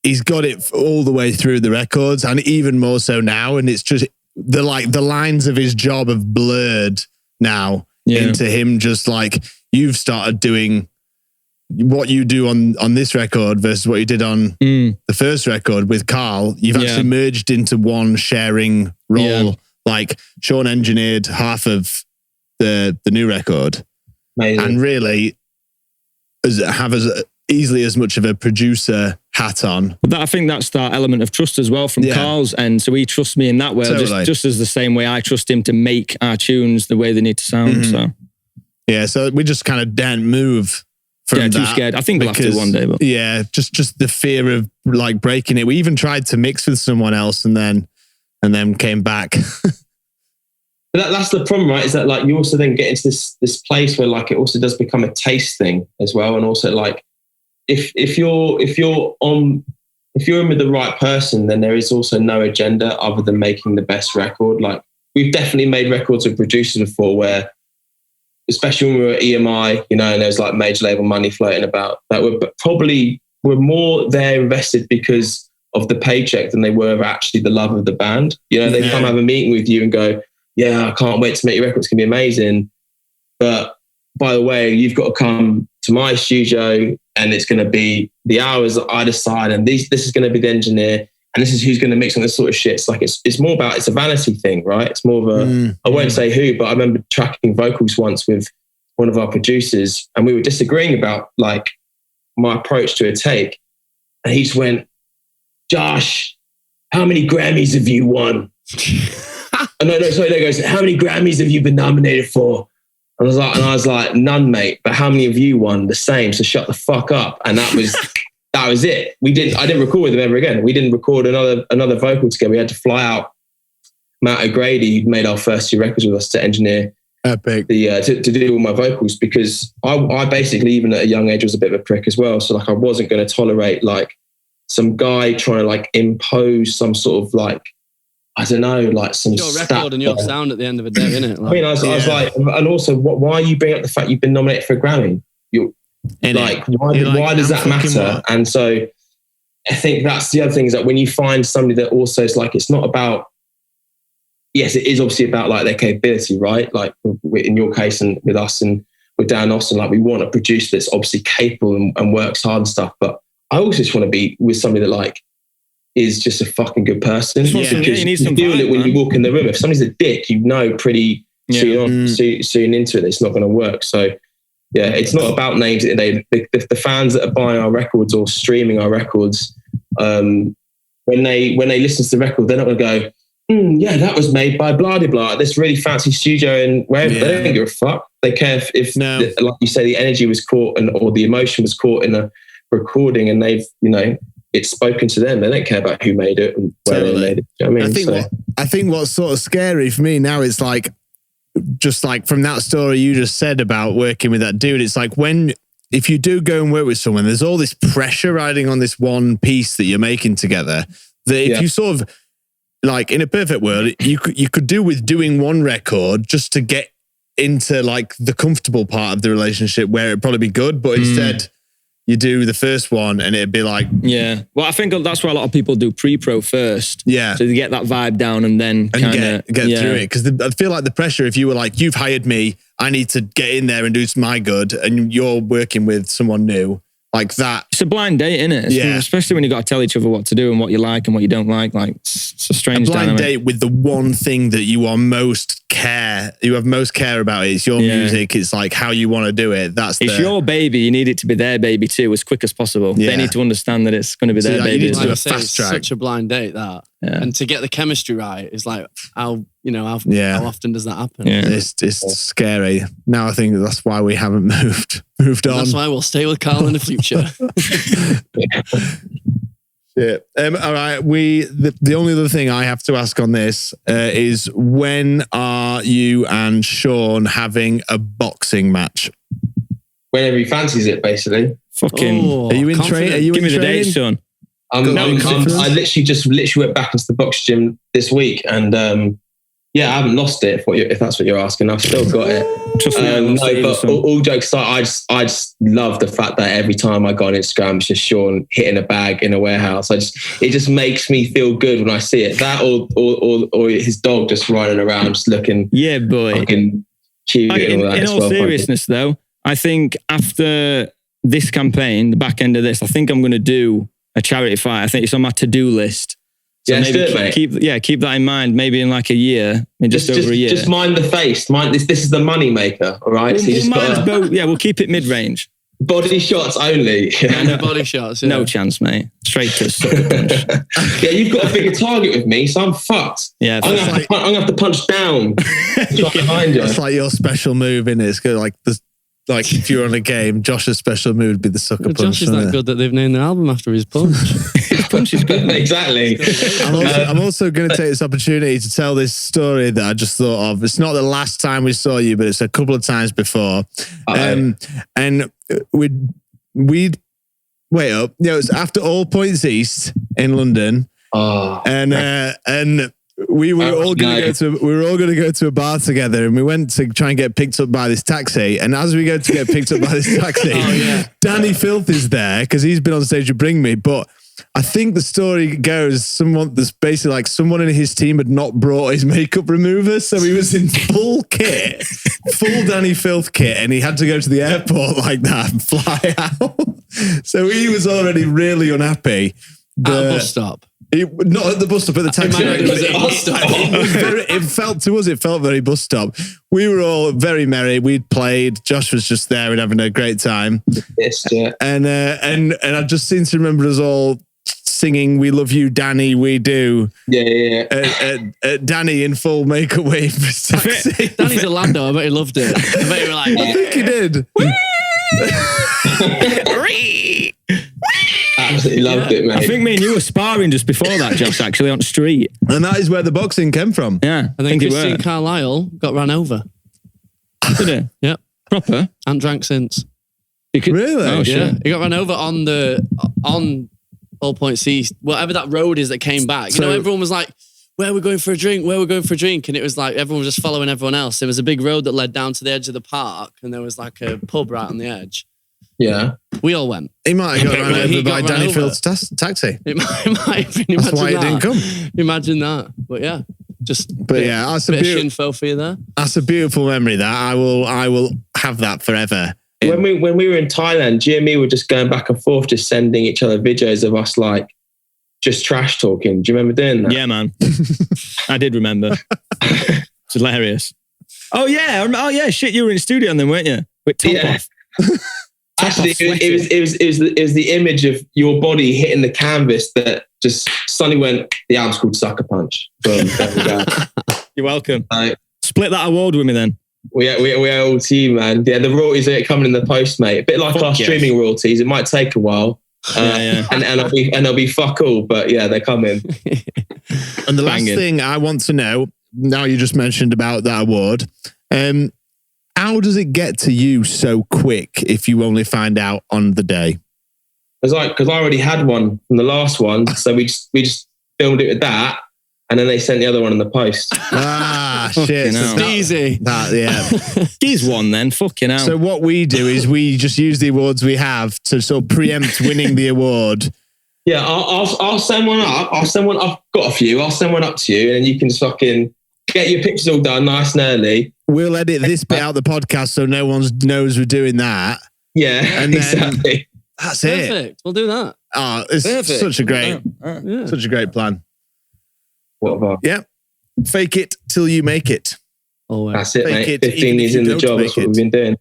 he's got it all the way through the records, and even more so now. And it's just the lines of his job have blurred now into him just like, you've started doing what you do on this record versus what you did on the first record with Carl. You've actually merged into one sharing role. Like Sean engineered half of the new record. Amazing. And really have as easily as much of a producer hat on. But I think that's that element of trust as well from Carl's end. So he trusts me in that way, just as the same way I trust him to make our tunes the way they need to sound. So we just kind of daren't move from that. Too scared. I think we'll have to one day. But just the fear of like breaking it. We even tried to mix with someone else and then came back. But that's the problem, right? Is that like you also then get into this place where like it also does become a taste thing as well, and also like if you're in with the right person, then there is also no agenda other than making the best record. Like we've definitely made records with producers before where especially when we were at EMI, and there's like major label money floating about, that were more there invested because of the paycheck than they were of actually the love of the band. They come have a meeting with you and go, yeah, I can't wait to make your record. It's going to be amazing. But by the way, you've got to come to my studio and it's going to be the hours that I decide. And this is going to be the engineer. And this is who's going to mix on this sort of shit. It's like, it's more about, it's a vanity thing, right? It's more of I won't say who, but I remember tracking vocals once with one of our producers and we were disagreeing about like my approach to a take. And he just went, Josh, how many Grammys have you won? No, he goes, how many Grammys have you been nominated for? And I was like, none, mate. But how many of you won? The same. So shut the fuck up. And that was it. I didn't record with him ever again. We didn't record another vocal together. We had to fly out Matt O'Grady, who'd made our first 2 records with us, to engineer Epic. to do all my vocals, because I basically, even at a young age, was a bit of a prick as well. So like I wasn't going to tolerate like some guy trying to like impose some sort of like, I don't know, like some your record and your sound at the end of the day, isn't it? Like, I was like, and also, why are you bringing up the fact you've been nominated for a Grammy? Why does that matter? And so I think that's the other thing, is that when you find somebody that also is like, it's not about, yes, it is obviously about like their capability, right? Like in your case and with us and with Dan Austin, like we want a producer that's obviously capable and works hard and stuff. But I also just want to be with somebody that like is just a fucking good person. You need some feel vibe, it when man. you walk in the room. If somebody's a dick, pretty soon into it, it's not going to work. So yeah, it's not about names. The fans that are buying our records or streaming our records, when they listen to the record, they're not going to go, yeah, that was made by blah blah blah, this really fancy studio and wherever. They don't give a fuck. They care if like you say, the energy was caught or the emotion was caught in a recording, and they've it's spoken to them. They don't care about who made it and where they made it. You know what I mean? I think what's sort of scary for me now is like, just like from that story you just said about working with that dude, it's like if you do go and work with someone, there's all this pressure riding on this one piece that you're making together, that if you sort of, like in a perfect world, you could do with doing one record just to get into like the comfortable part of the relationship where it'd probably be good, but instead you do the first one and it'd be like... Yeah. Well, I think that's why a lot of people do pre-pro first. Yeah. So they get that vibe down and then kind of... Get through it. Because I feel like the pressure, if you were like, you've hired me, I need to get in there and do my good, and you're working with someone new, like that. It's a blind date, isn't it? Yeah. Especially when you got to tell each other what to do and what you like and what you don't like. Like, it's a strange blind dynamic. date with the one thing that you have most care about. It's your music. It's like how you want to do it. It's your baby. You need it to be their baby too, as quick as possible. They need to understand that it's going to be their baby. You need to do a It's fast track. such a blind date that, and to get the chemistry right is like how often does that happen? Yeah. It's scary. Now I think that's why we haven't moved on. That's why we'll stay with Carl in the future. Yeah. All right. The only other thing I have to ask on this is, when are you and Sean having a boxing match? Whenever he fancies it, basically. Fucking. Are you in training? Give me the date, Sean. I literally went back into the box gym this week, and I haven't lost it. If that's what you're asking, I've still got it. Trust me, but all jokes aside, I just love the fact that every time I go on Instagram, it's just Sean hitting a bag in a warehouse. It just makes me feel good when I see it. That or his dog just running around, just looking fucking cute. In all seriousness, though, I think after this campaign, the back end of this, I think I'm going to do a charity fight. I think it's on my to-do list. So maybe keep that in mind. Maybe in like a year, just over a year. Just mind the face. This is the money maker. All right. We'll keep it mid-range. Body shots only. No body shots. Yeah. No chance, mate. Straight to sucker punch. Yeah, you've got a bigger target with me, so I'm fucked. Yeah, I'm gonna have to punch down. Behind you. It's like your special move, innit? It's good. Like if you're on a game, Josh's special move would be the sucker punch. Josh is that good that they've named their album after his punch. His punch is good. Exactly. I'm also going to take this opportunity to tell this story that I just thought of. It's not the last time we saw you, but it's a couple of times before. And we'd wait up. It was after All Points East in London. Oh. And we were all going to go to a bar together, and we went to try and get picked up by this taxi. And as we go to get picked up by this taxi, Danny Filth is there because he's been on stage to bring me. But I think the story goes someone in his team had not brought his makeup remover, so he was in full kit, full Danny Filth kit, and he had to go to the airport like that and fly out. So he was already really unhappy. At a bus stop. Not at the bus stop, at the taxi. It felt very bus stop. We were all very merry. We'd played. Josh was just there and having a great time. Yes, yeah. And I just seem to remember us all singing "We Love You, Danny, We Do." Yeah. Danny in full makeup waiting for his taxi. Danny's a lando. I bet he loved it. I bet he were like, I think he did. Absolutely loved it, mate. I think me and you were sparring just before that, Josh, actually, on the street. And that is where the boxing came from. Yeah. and then Christine Carlisle got run over. Did it? Yep. Proper? And drank since. Really? Oh, shit. Yeah. He got run over on All Point C, whatever that road is that came back. So, everyone was like, where are we going for a drink? Where are we going for a drink? And it was like, everyone was just following everyone else. There was a big road that led down to the edge of the park, and there was like a pub right on the edge. Yeah. We all went. He might have got run over by Danny Field's taxi. It might have been. That's why he didn't come. Imagine that. But yeah, that's a bit of info for you there. That's a beautiful memory. That I will have that forever. When we were in Thailand, Jimmy were just going back and forth, just sending each other videos of us like just trash talking. Do you remember doing that? Yeah, man. I did remember. It's hilarious. Oh yeah. Shit, you were in the studio then, weren't you? With top off. Actually, it was the image of your body hitting the canvas that just suddenly went, the album's called Sucker Punch. Boom, there we go. You're welcome. Split that award with me then. We are all team, man. Yeah, the royalties are coming in the post, mate. A bit like our streaming royalties. It might take a while. And they'll be fuck all, but yeah, they're coming. And the last thing I want to know, now you just mentioned about that award, how does it get to you so quick if you only find out on the day? It's like, because I already had one from the last one, so we just filmed it with that, and then they sent the other one in the post. Shit. It's easy. He's one then, fucking hell. So what we do is we just use the awards we have to sort of preempt winning the award. Yeah, I'll send one up. I've got a few. I'll send one up to you, and then you can just fucking get your pictures all done nice and early. We'll edit this bit out of the podcast so no one knows we're doing that. Yeah, and exactly. That's Perfect. it. We'll do that. Oh, it's such a great plan. What about? Yeah. Fake it till you make it. Always. That's it, mate. 15 years in the job. That's what we've been doing.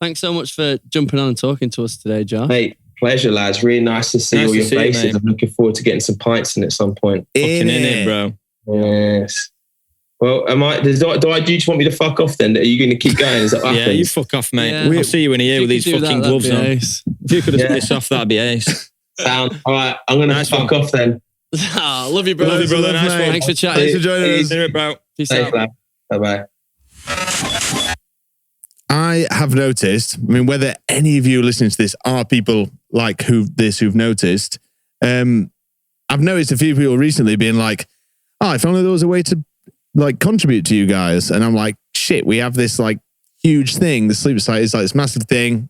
Thanks so much for jumping on and talking to us today, Josh. Mate, pleasure, lads. Really nice to see all your faces. I'm looking forward to getting some pints in at some point. In it, bro. Yes. Well, do you just want me to fuck off then? Are you going to keep going? Is that what happens? Yeah, you fuck off, mate. Yeah. I'll see you in a year with these fucking gloves on. Ace. If you could have this off, that'd be ace. Sound. All right, I'm going to fuck off then. Love you, brother. Love you, brother. Nice one. Thanks for chatting. Thanks for joining us. See you, bro. Peace out. Bye-bye. I have noticed, whether any of you listening to this are people like who've noticed, I've noticed a few people recently being like, oh, if only there was a way to like contribute to you guys. And I'm like, shit, we have this like huge thing. The Sleep Society is like this massive thing.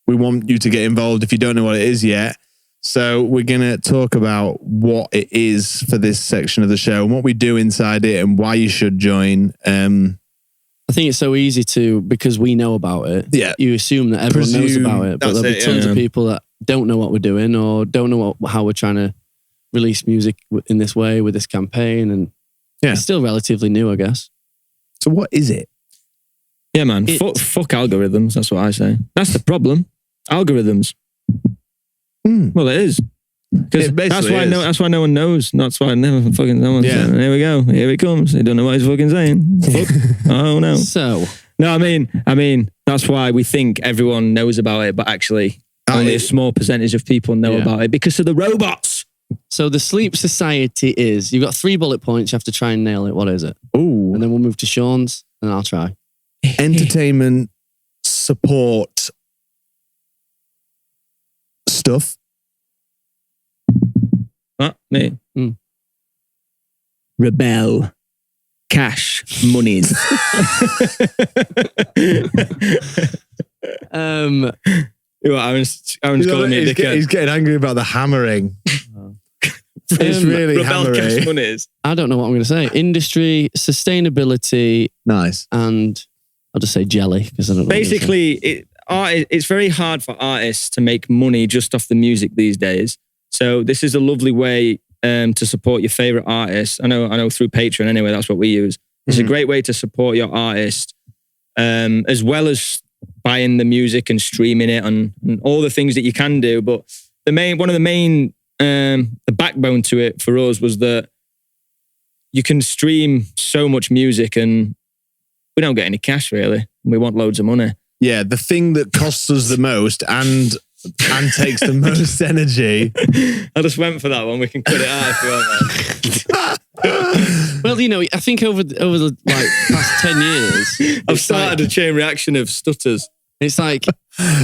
We want you to get involved if you don't know what it is yet. So we're going to talk about what it is for this section of the show and what we do inside it and why you should join. I think it's so easy to, because we know about it. Yeah. You assume that everyone knows about it, but there'll be tons of people that don't know what we're doing or don't know how we're trying to release music in this way with this campaign. And it's still relatively new, I guess. So what is it? Yeah, man. Fuck algorithms. That's what I say. That's the problem. Algorithms. Well, it is. Because that's why no one knows. That's why no one. Yeah. Here we go. Here it comes. They don't know what he's fucking saying. Fuck. Oh no. So no, I mean that's why we think everyone knows about it, but actually only a small percentage of people know about it because of the robots. So the Sleep Society is, you've got 3 bullet points. You have to try and nail it. What is it? Ooh. And then we'll move to Sean's and I'll try. Entertainment support stuff. What? Me? rebel, cash, monies. Aaron's calling me a dickhead. He's getting angry about the hammering. It's really rebel, hammering. cash, monies. I don't know what I'm going to say. Industry, sustainability, Nice. and I'll just say jelly because I don't know. Basically, it's very hard for artists to make money just off the music these days. So this is a lovely way to support your favorite artists. I know through Patreon anyway, that's what we use. It's a great way to support your artist, as well as buying the music and streaming it and all the things that you can do. But the backbone to it for us was that you can stream so much music and we don't get any cash really. We want loads of money. Yeah, the thing that costs us the most and takes the most energy. I just went for that one. We can cut it out if you want, man. Well, I think over the past 10 years, I've started a chain reaction of stutters. It's like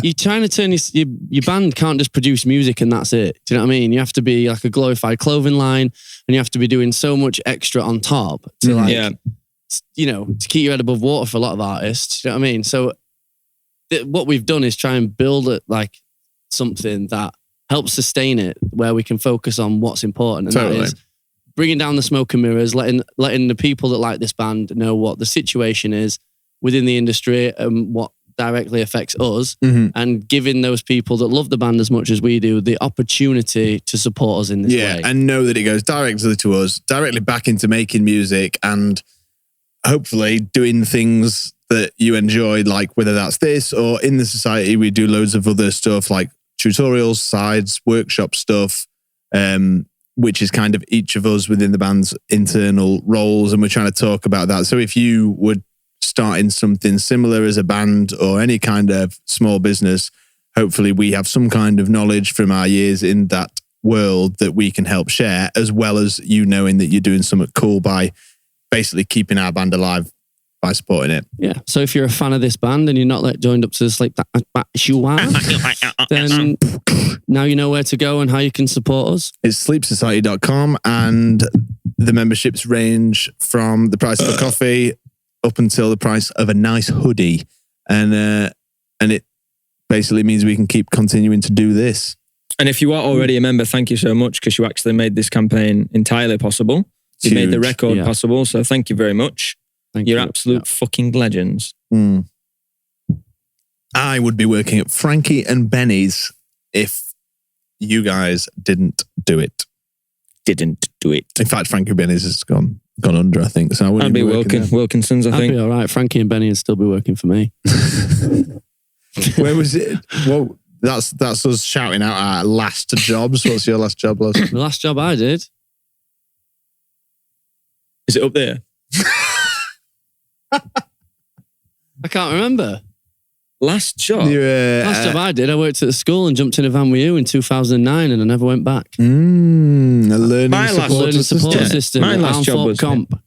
you're trying to turn your band can't just produce music and that's it. Do you know what I mean? You have to be like a glorified clothing line, and you have to be doing so much extra on top to to keep your head above water for a lot of artists. Do you know what I mean? So what we've done is try and build it like something that helps sustain it, where we can focus on what's important, and that is bringing down the smoke and mirrors, letting the people that like this band know what the situation is within the industry and what directly affects us, and giving those people that love the band as much as we do the opportunity to support us in this way. And know that it goes directly to us, directly back into making music and hopefully doing things that you enjoy, like whether that's this or in the society, we do loads of other stuff like tutorials, sides, workshop stuff, which is kind of each of us within the band's internal roles. And we're trying to talk about that. So if you would starting something similar as a band or any kind of small business, hopefully we have some kind of knowledge from our years in that world that we can help share, as well as you knowing that you're doing something cool by basically keeping our band alive by supporting it. Yeah. So if you're a fan of this band and you're not joined up to the Sleep That you are, then now you know where to go and how you can support us. It's sleepsociety.com, and the memberships range from the price of a coffee up until the price of a nice hoodie. And it basically means we can keep continuing to do this. And if you are already a member, thank you so much, because you actually made this campaign entirely possible. You made the record possible. So thank you very much. You're absolute fucking legends. I would be working at Frankie and Benny's if you guys didn't do it. In fact, Frankie and Benny's has gone under, I think. So I wouldn't be Wilkinson's, I think. I'd be all right. Frankie and Benny would still be working for me. Where was it? Well, that's us shouting out our last jobs. What's your last job, Les? The last job I did. Is it up there? I can't remember. Last job? Last job I did, I worked at a school and jumped in a van with you in 2009 and I never went back. A learning support assistant. My last job was comp.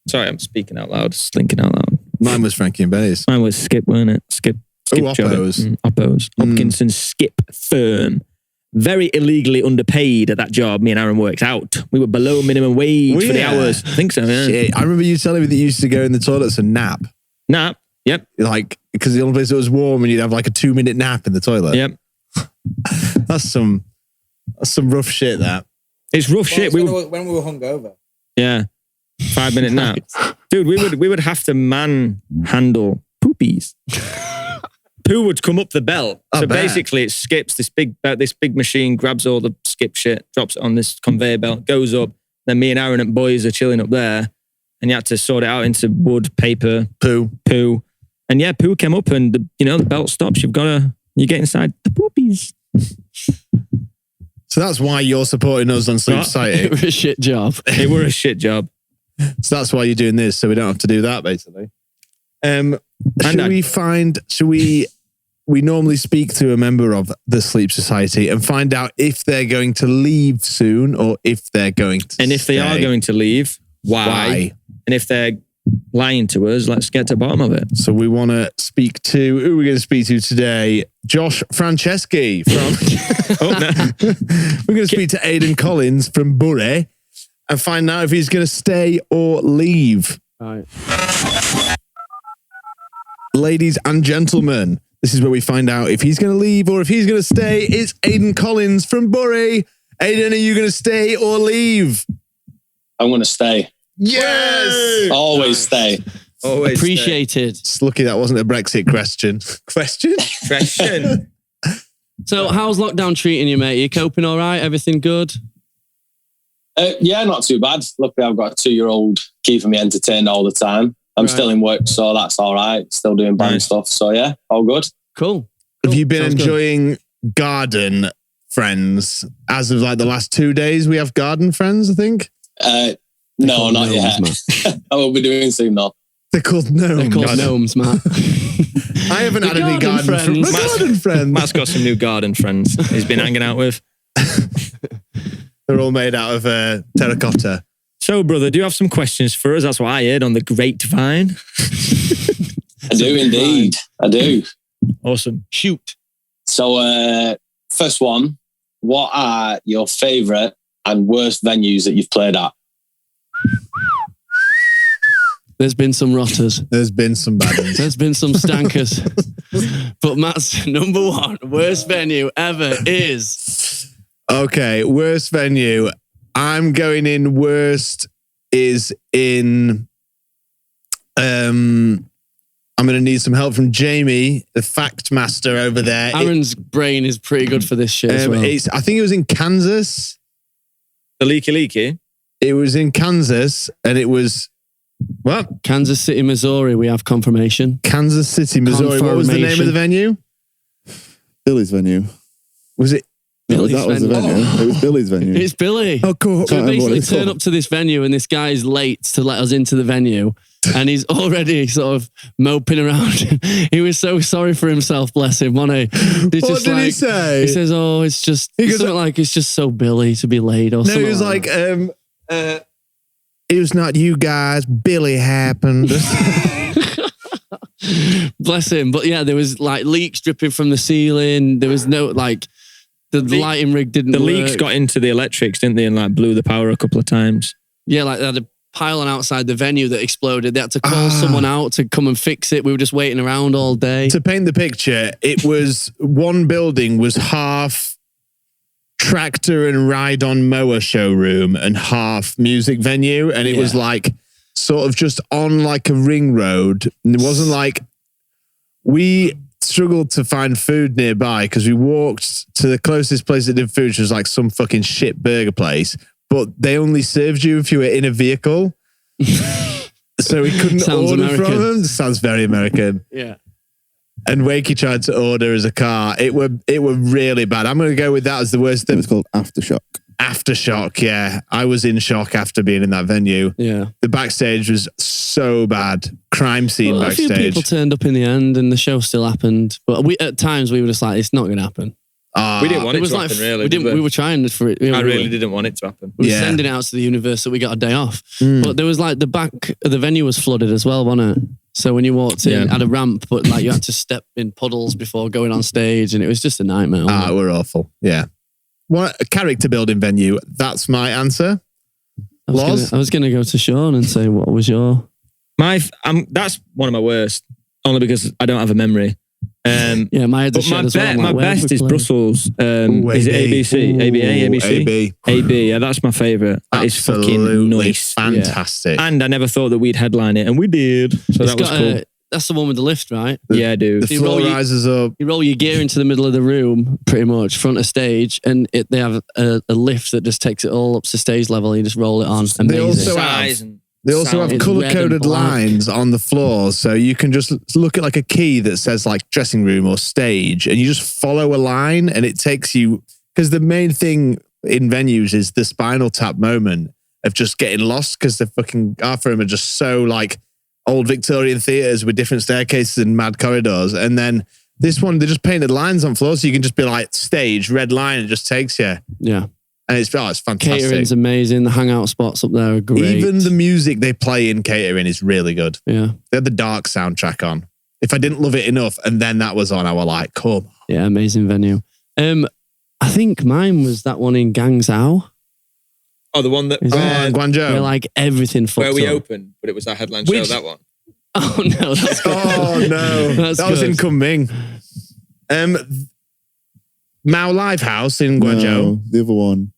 Sorry, I'm speaking out loud, slinking out loud. Mine was Frankie and Benny's. Mine was Skip, weren't it? Skip Oppos. Oppos. Hopkinson's Skip firm. Very illegally underpaid at that job. Me and Aaron worked out. We were below minimum wage for the hours. I think so, yeah. Shit. I remember you telling me that you used to go in the toilets and nap. Nap? Yep. Like, because the only place that was warm and you'd have like a 2-minute nap in the toilet. Yep. That's some rough shit, that. It's rough shit. When we were hungover. Yeah. 5-minute nap. Dude, we would have to handle poopies. Poo would come up the belt. So basically it skips this big machine, grabs all the skip shit, drops it on this conveyor belt, goes up. Then me and Aaron and boys are chilling up there. And you had to sort it out into wood, paper, poo. And yeah, poo came up and the belt stops. You get inside the poopies. So that's why you're supporting us on Sleep Society. It was a shit job. It were a shit job. So that's why you're doing this, so we don't have to do that, basically. We normally speak to a member of the Sleep Society and find out if they're going to leave soon or if they're going to And if they are going to leave, why? And if they're lying to us, let's get to the bottom of it. So we want to speak to, who are we going to speak to today? Josh Franceschi from... We're going to speak to Aiden Collins from Bury. and find out if he's going to stay or leave. Right. Ladies and gentlemen, this is where we find out if he's going to leave or if he's going to stay. It's Aiden Collins from Bury. Aiden, are you going to stay or leave? I'm going to stay. Yes! Always stay. Always Appreciated. It's lucky that wasn't a Brexit question. Question? Question. So how's lockdown treating you, mate? You coping all right? Everything good? Yeah, not too bad. Luckily, I've got a 2-year-old keeping me entertained all the time. I'm still in work, so that's all right. Still doing band stuff. So yeah, all good. Cool. Have you been Sounds enjoying garden friends? As of like the last 2 days, we have garden friends, I think. No, not yet. I will be doing soon though. They're called gnomes. They're called gnomes, Matt. I haven't had any garden friends. Garden friends. Matt's got some new garden friends he's been hanging out with. They're all made out of terracotta. So, brother, do you have some questions for us? That's what I heard on the grapevine. I do indeed. I do. Awesome. Shoot. So, first one, what are your favourite and worst venues that you've played at? There's been some rotters. There's been some bad ones. There's been some stankers. But Matt's number one worst venue ever is... Okay, worst venue. I'm going in worst is in... I'm going to need some help from Jamie, the fact master over there. Aaron's brain is pretty good for this shit as well. I think it was in Kansas. The Leaky. It was in Kansas, and it was... What? Kansas City, Missouri, we have confirmation. Kansas City, Missouri. What was the name of the venue? Billy's venue. Was it? Billy's that was the venue. It was Billy's venue. It's Billy. Oh, cool. So we basically turn up to this venue and this guy is late to let us into the venue and he's already sort of moping around. He was so sorry for himself, bless him, wasn't he? What did he say? He says, oh, it's just something like, it's just so Billy to be late or something. No, he was like it was not you guys. Billy happened. Bless him. But yeah, there was like leaks dripping from the ceiling. There was no like the lighting rig didn't The work. leaks got into the electrics, didn't they? And like blew the power a couple of times. Yeah, like they had a pylon outside the venue that exploded. They had to call someone out to come and fix it. We were just waiting around all day. To paint the picture, it was one building was half tractor and ride-on mower showroom and half music venue, and it was like sort of just on like a ring road. And it wasn't like we struggled to find food nearby because we walked to the closest place that did food, which was like some fucking shit burger place, but they only served you if you were in a vehicle. So we couldn't order from them. Sounds very American. Yeah. And Wakey tried to order as a car. It were really bad. I'm going to go with that as the worst thing. It was called Aftershock. Aftershock, yeah. I was in shock after being in that venue. Yeah. The backstage was so bad. Crime scene backstage. A few people turned up in the end and the show still happened. But at times we were just like, it's not going to happen. We didn't want it to happen, really. We were trying for it. I really didn't want it to happen. We were sending it out to the universe that we got a day off. But there was like the back of the venue was flooded as well, wasn't it? So when you walked in, it had a ramp, but like you had to step in puddles before going on stage, and it was just a nightmare. We're awful. Yeah. What a character building venue. That's my answer. I was going to go to Sean and say, what was your... That's one of my worst, only because I don't have a memory. Yeah, my head's shed as well. My best is Brussels. Is it ABC? ABC? AB, yeah, that's my favourite. That is fucking nice. Fantastic. Yeah. And I never thought that we'd headline it, and we did. So that was cool. That's the one with the lift, right? Yeah, dude. The floor rises up. You roll your gear into the middle of the room, pretty much, front of stage, and they have a lift that just takes it all up to stage level. You just roll it on. Amazing. They also have colour-coded lines on the floor, so you can just look at like a key that says like dressing room or stage, and you just follow a line, and it takes you... Because the main thing in venues is the Spinal Tap moment of just getting lost, because the fucking half room are just so like old Victorian theatres with different staircases and mad corridors. And then this one, they just painted lines on floors, so you can just be like stage, red line, and it just takes you. Yeah. And it's fantastic. Catering's amazing. The hangout spots up there are great. Even the music they play in catering is really good. Yeah. They had the Dark soundtrack on. If I didn't love it enough and then that was on, I was like, come on. Yeah, amazing venue. I think mine was that one in Gangzhou. Oh, the one that Is Oh, it? in Guangzhou. Where like everything fucked where we up. opened, but it was our headline show. Which- That one. Oh no, that's good. Oh no, That's that was in good. Kunming. Mao Live House in Guangzhou. No, the other one.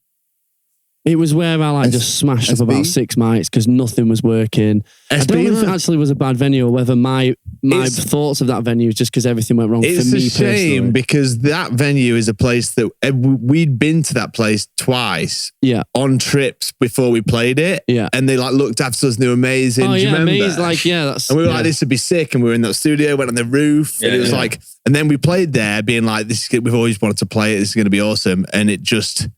It was where I like S- just smashed up SB? about 6 mics because nothing was working. I don't know if it man. actually was a bad venue or whether my It's- thoughts of that venue was just because everything went wrong It's for me a shame personally. because that venue is a place that we'd been to that place twice Yeah, on trips before we played it. yeah. And they like looked after us and they were amazing. Oh Do you yeah, remember? amazing. Like yeah, that's. And we were yeah. like, this would be sick. And we were in that studio, went on the roof. And Yeah, it was yeah. like, and then we played there being like, this is good. We've always wanted to play it. This is going to be awesome. And it just,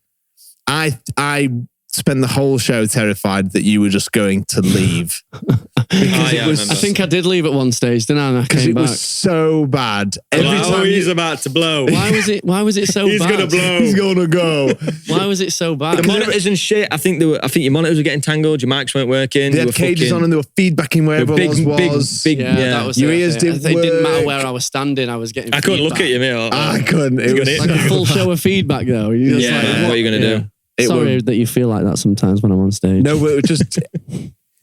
I spent the whole show terrified that you were just going to leave. Because yeah, it was, I remember. I think I did leave at one stage, didn't I? And I because came it back. was so bad. Every time he's about to blow. Why was it so He's bad? gonna blow. he's going to go. Why was it so bad? The monitors and shit. I think your monitors were getting tangled. Your mics weren't working. They you had were cages fucking- on and they were feedbacking where they were everyone was. big. yeah, Yeah. that was Your it. ears didn't It didn't matter work. where I was standing. I was getting. I couldn't look at you, feedback. mate. I couldn't. It was It's Like a full show of feedback, though. You're just Yeah, like, what are you gonna do? It Sorry was- that you feel like that sometimes when I'm on stage. No, but it was just,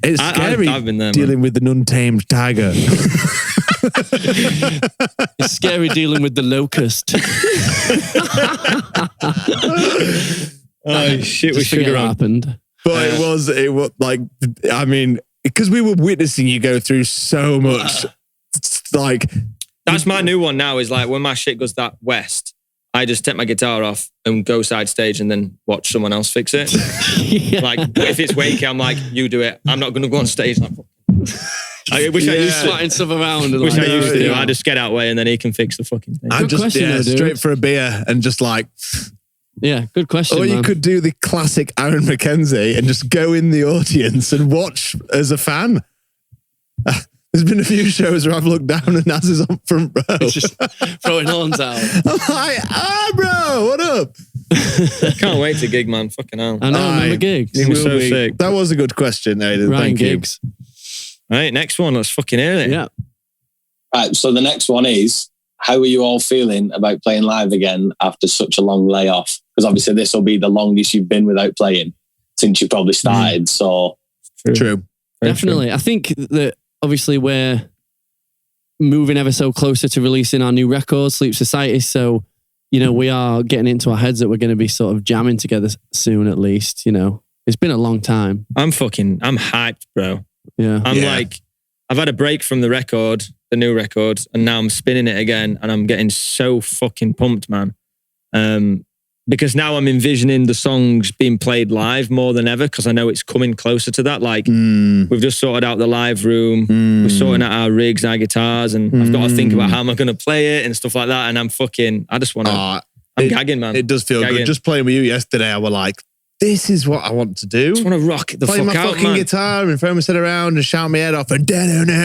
it's scary I've been there, man. dealing with an untamed tiger. It's scary dealing with the locust. Oh shit! We Just should forget have what run. happened. But it was like, I mean, because we were witnessing you go through so much, like, That's my new one now. Is like when my shit goes that west, I just take my guitar off and go side stage and then watch someone else fix it. Yeah. Like if it's wakey, I'm like, you do it. I'm not going to go on stage. I wish I used to. Swatting stuff around. And Wish like, I used to do. yeah. I just get out way and then he can fix the fucking thing. I'm Good just question, though, dude. straight for a beer and just like, Yeah, good question. or you man. could do the classic Aaron McKenzie and just go in the audience and watch as a fan. There's been a few shows where I've looked down and Naz is on front row. It's just throwing horns out. I'm like, bro, what up? Can't wait to gig, man. Fucking hell. I know, Aye. remember gigs. It was Will so be. sick. That was a good question, Aiden. Ryan Thank you. gigs. Right, next one. Let's fucking hear it. Yeah. Right, so the next one is, how are you all feeling about playing live again after such a long layoff? Because obviously this will be the longest you've been without playing since you probably started. So True. Very Definitely. I think that obviously we're moving ever so closer to releasing our new record, Sleep Society. So, you know, we are getting into our heads that we're going to be sort of jamming together soon, at least. You know, it's been a long time. I'm hyped, bro. Yeah. I'm Yeah. like, I've had a break from the record, the new record, and now I'm spinning it again, and I'm getting so fucking pumped, man. Because now I'm envisioning the songs being played live more than ever, because I know it's coming closer to that. Like, we've just sorted out the live room, we're sorting out our rigs, our guitars, and I've got to think about how am I going to play it and stuff like that. And I just want to, I'm gagging, man. It does feel Gagging. good. Just playing with you yesterday, I was like, this is what I want to do. I just want to rock the Play fuck my out, fucking man. guitar and throw my set around and shout my head off and Yeah,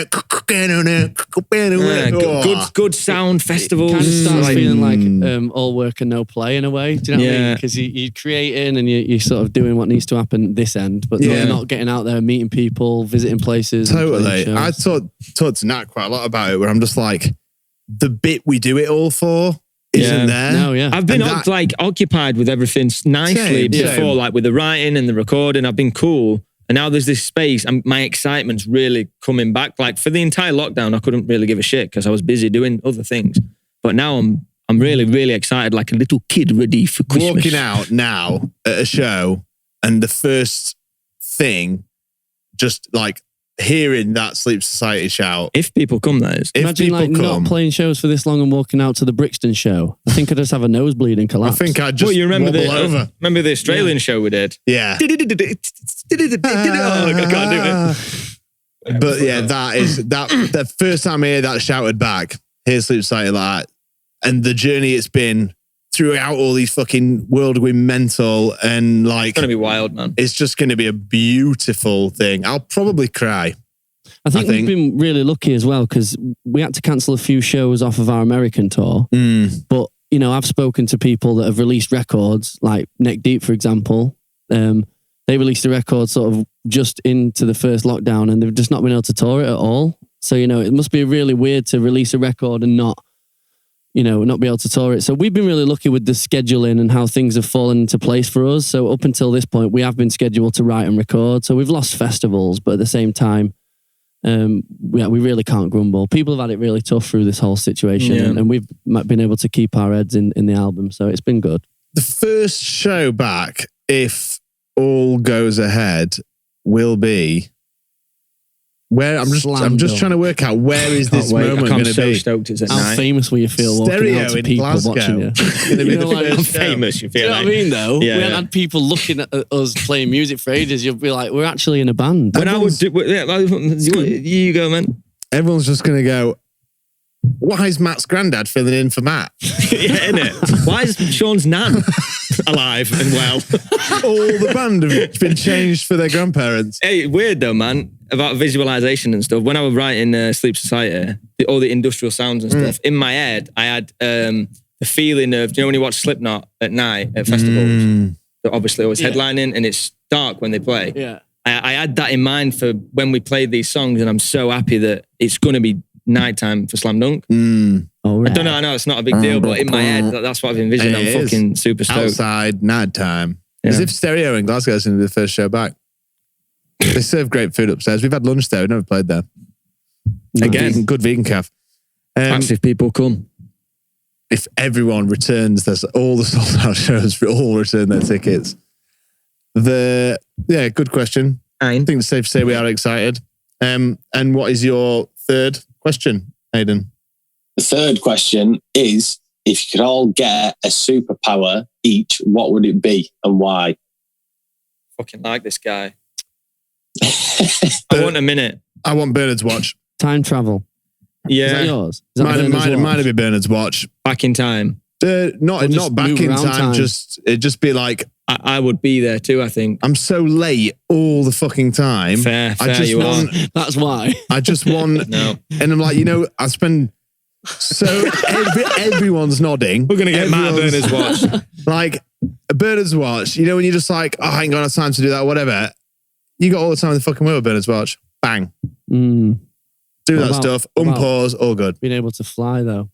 good sound festivals. Kind of starts like- feeling like all work and no play in a way. Do you know what I mean? Yeah. Because you're creating and you're sort of doing what needs to happen this end, but Yeah. not getting out there, meeting people, visiting places. and Totally. playing I shows. talked to Nat quite a lot about it, where I'm just like, the bit we do it all for isn't Yeah. there. No, yeah. I've been And that- like occupied with everything nicely Same, before, same. like with the writing and the recording. I've been cool. And now there's this space and my excitement's really coming back. Like for the entire lockdown, I couldn't really give a shit because I was busy doing other things. But now I'm really, really excited, like a little kid ready for Christmas. Walking out now at a show and the first thing, just like hearing that Sleep Society shout. If people come, that is. If Imagine people like come, not playing shows for this long and walking out to the Brixton show. I think I'd just have a nosebleed and I collapse. think I'd just Well, you remember wobble over. remember the Australian show we did? Yeah. Oh, I can't do it. But yeah, that is the first time I hear that shouted back, here's Sleep Society like that. And the journey it's been throughout all these fucking world going mental and like It's gonna be wild, man. it's just going to be a beautiful thing. I'll probably cry. I think I think- we've been really lucky as well because we had to cancel a few shows off of our American tour. But, you know, I've spoken to people that have released records, like Neck Deep, for example. They released a record sort of just into the first lockdown and they've just not been able to tour it at all. So, you know, it must be really weird to release a record and not not be able to tour it. So we've been really lucky with the scheduling and how things have fallen into place for us. So up until this point, we have been scheduled to write and record. So we've lost festivals, but at the same time, we really can't grumble. People have had it really tough through this whole situation, and we've been able to keep our heads in the album. So it's been good. The first show back, if all goes ahead, will be where I'm just trying to work out where is this moment going to be. Stoked it's at How night. famous will you feel walking Stereo out to in people Glasgow. watching you? I'm famous. You Do feel you know like. what I mean, though? Yeah, we haven't had people looking at us playing music for ages. You'll be like, we're actually in a band. When I would do, you go, man. Everyone's just going to go, why is Matt's granddad filling in for Matt? Yeah, innit? Why is Sean's nan alive and well? All the band have been changed for their grandparents. Hey, weird though, man, about visualization and stuff. When I was writing Sleep Society, all the industrial sounds and stuff, in my head, I had the feeling of, do you know when you watch Slipknot at night at festivals? They're obviously always headlining and it's dark when they play. Yeah. I had that in mind for when we played these songs, and I'm so happy that it's going to be nighttime for Slam Dunk. Oh, right. I don't know, I know it's not a big deal, but in my head, that's what I've envisioned. I'm fucking super stoked. Outside, nighttime. As if Stereo in Glasgow is going to be the first show back. They serve great food upstairs. We've had lunch there. We've never played there. Again, good vegan cafe. Active people come. If everyone returns, there's all the sold out shows, we all return their tickets. Good question. I think it's safe to say we are excited. And what is your third question, Aiden? The third question is, if you could all get a superpower each, what would it be and why? Fucking like this guy. I want a minute. I want Bernard's watch. Time travel. Yeah. Is that yours? Is that Might be Bernard's watch. Back in time. Not back in time. It'd just be like, I would be there too, I think. I'm so late all the fucking time. Fair, I just you want, are. That's why. I just want, No. And I'm like, I spend, so everyone's nodding. We're going to get Matt Bernard's watch. Like, a Bernard's watch, when you're just like, I ain't got time to do that, whatever. You got all the time in the fucking world with Bernard's watch. Bang. Do that stuff. Unpause, all good. Being able to fly, though.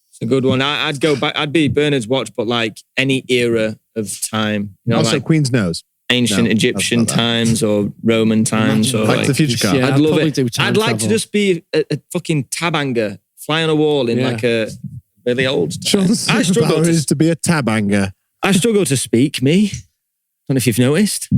It's a good one. I'd go back. I'd be Bernard's watch, but like any era of time. Also, like Queen's nose. ancient Egyptian times or Roman times. Or Back to the Future car. Yeah, I'd love probably it. do time I'd like to travel. just be a fucking tabanger, fly on a wall in like a really old style. Sean's I struggle superpower is to be a tabanger. I struggle to speak, me. Don't know if you've noticed.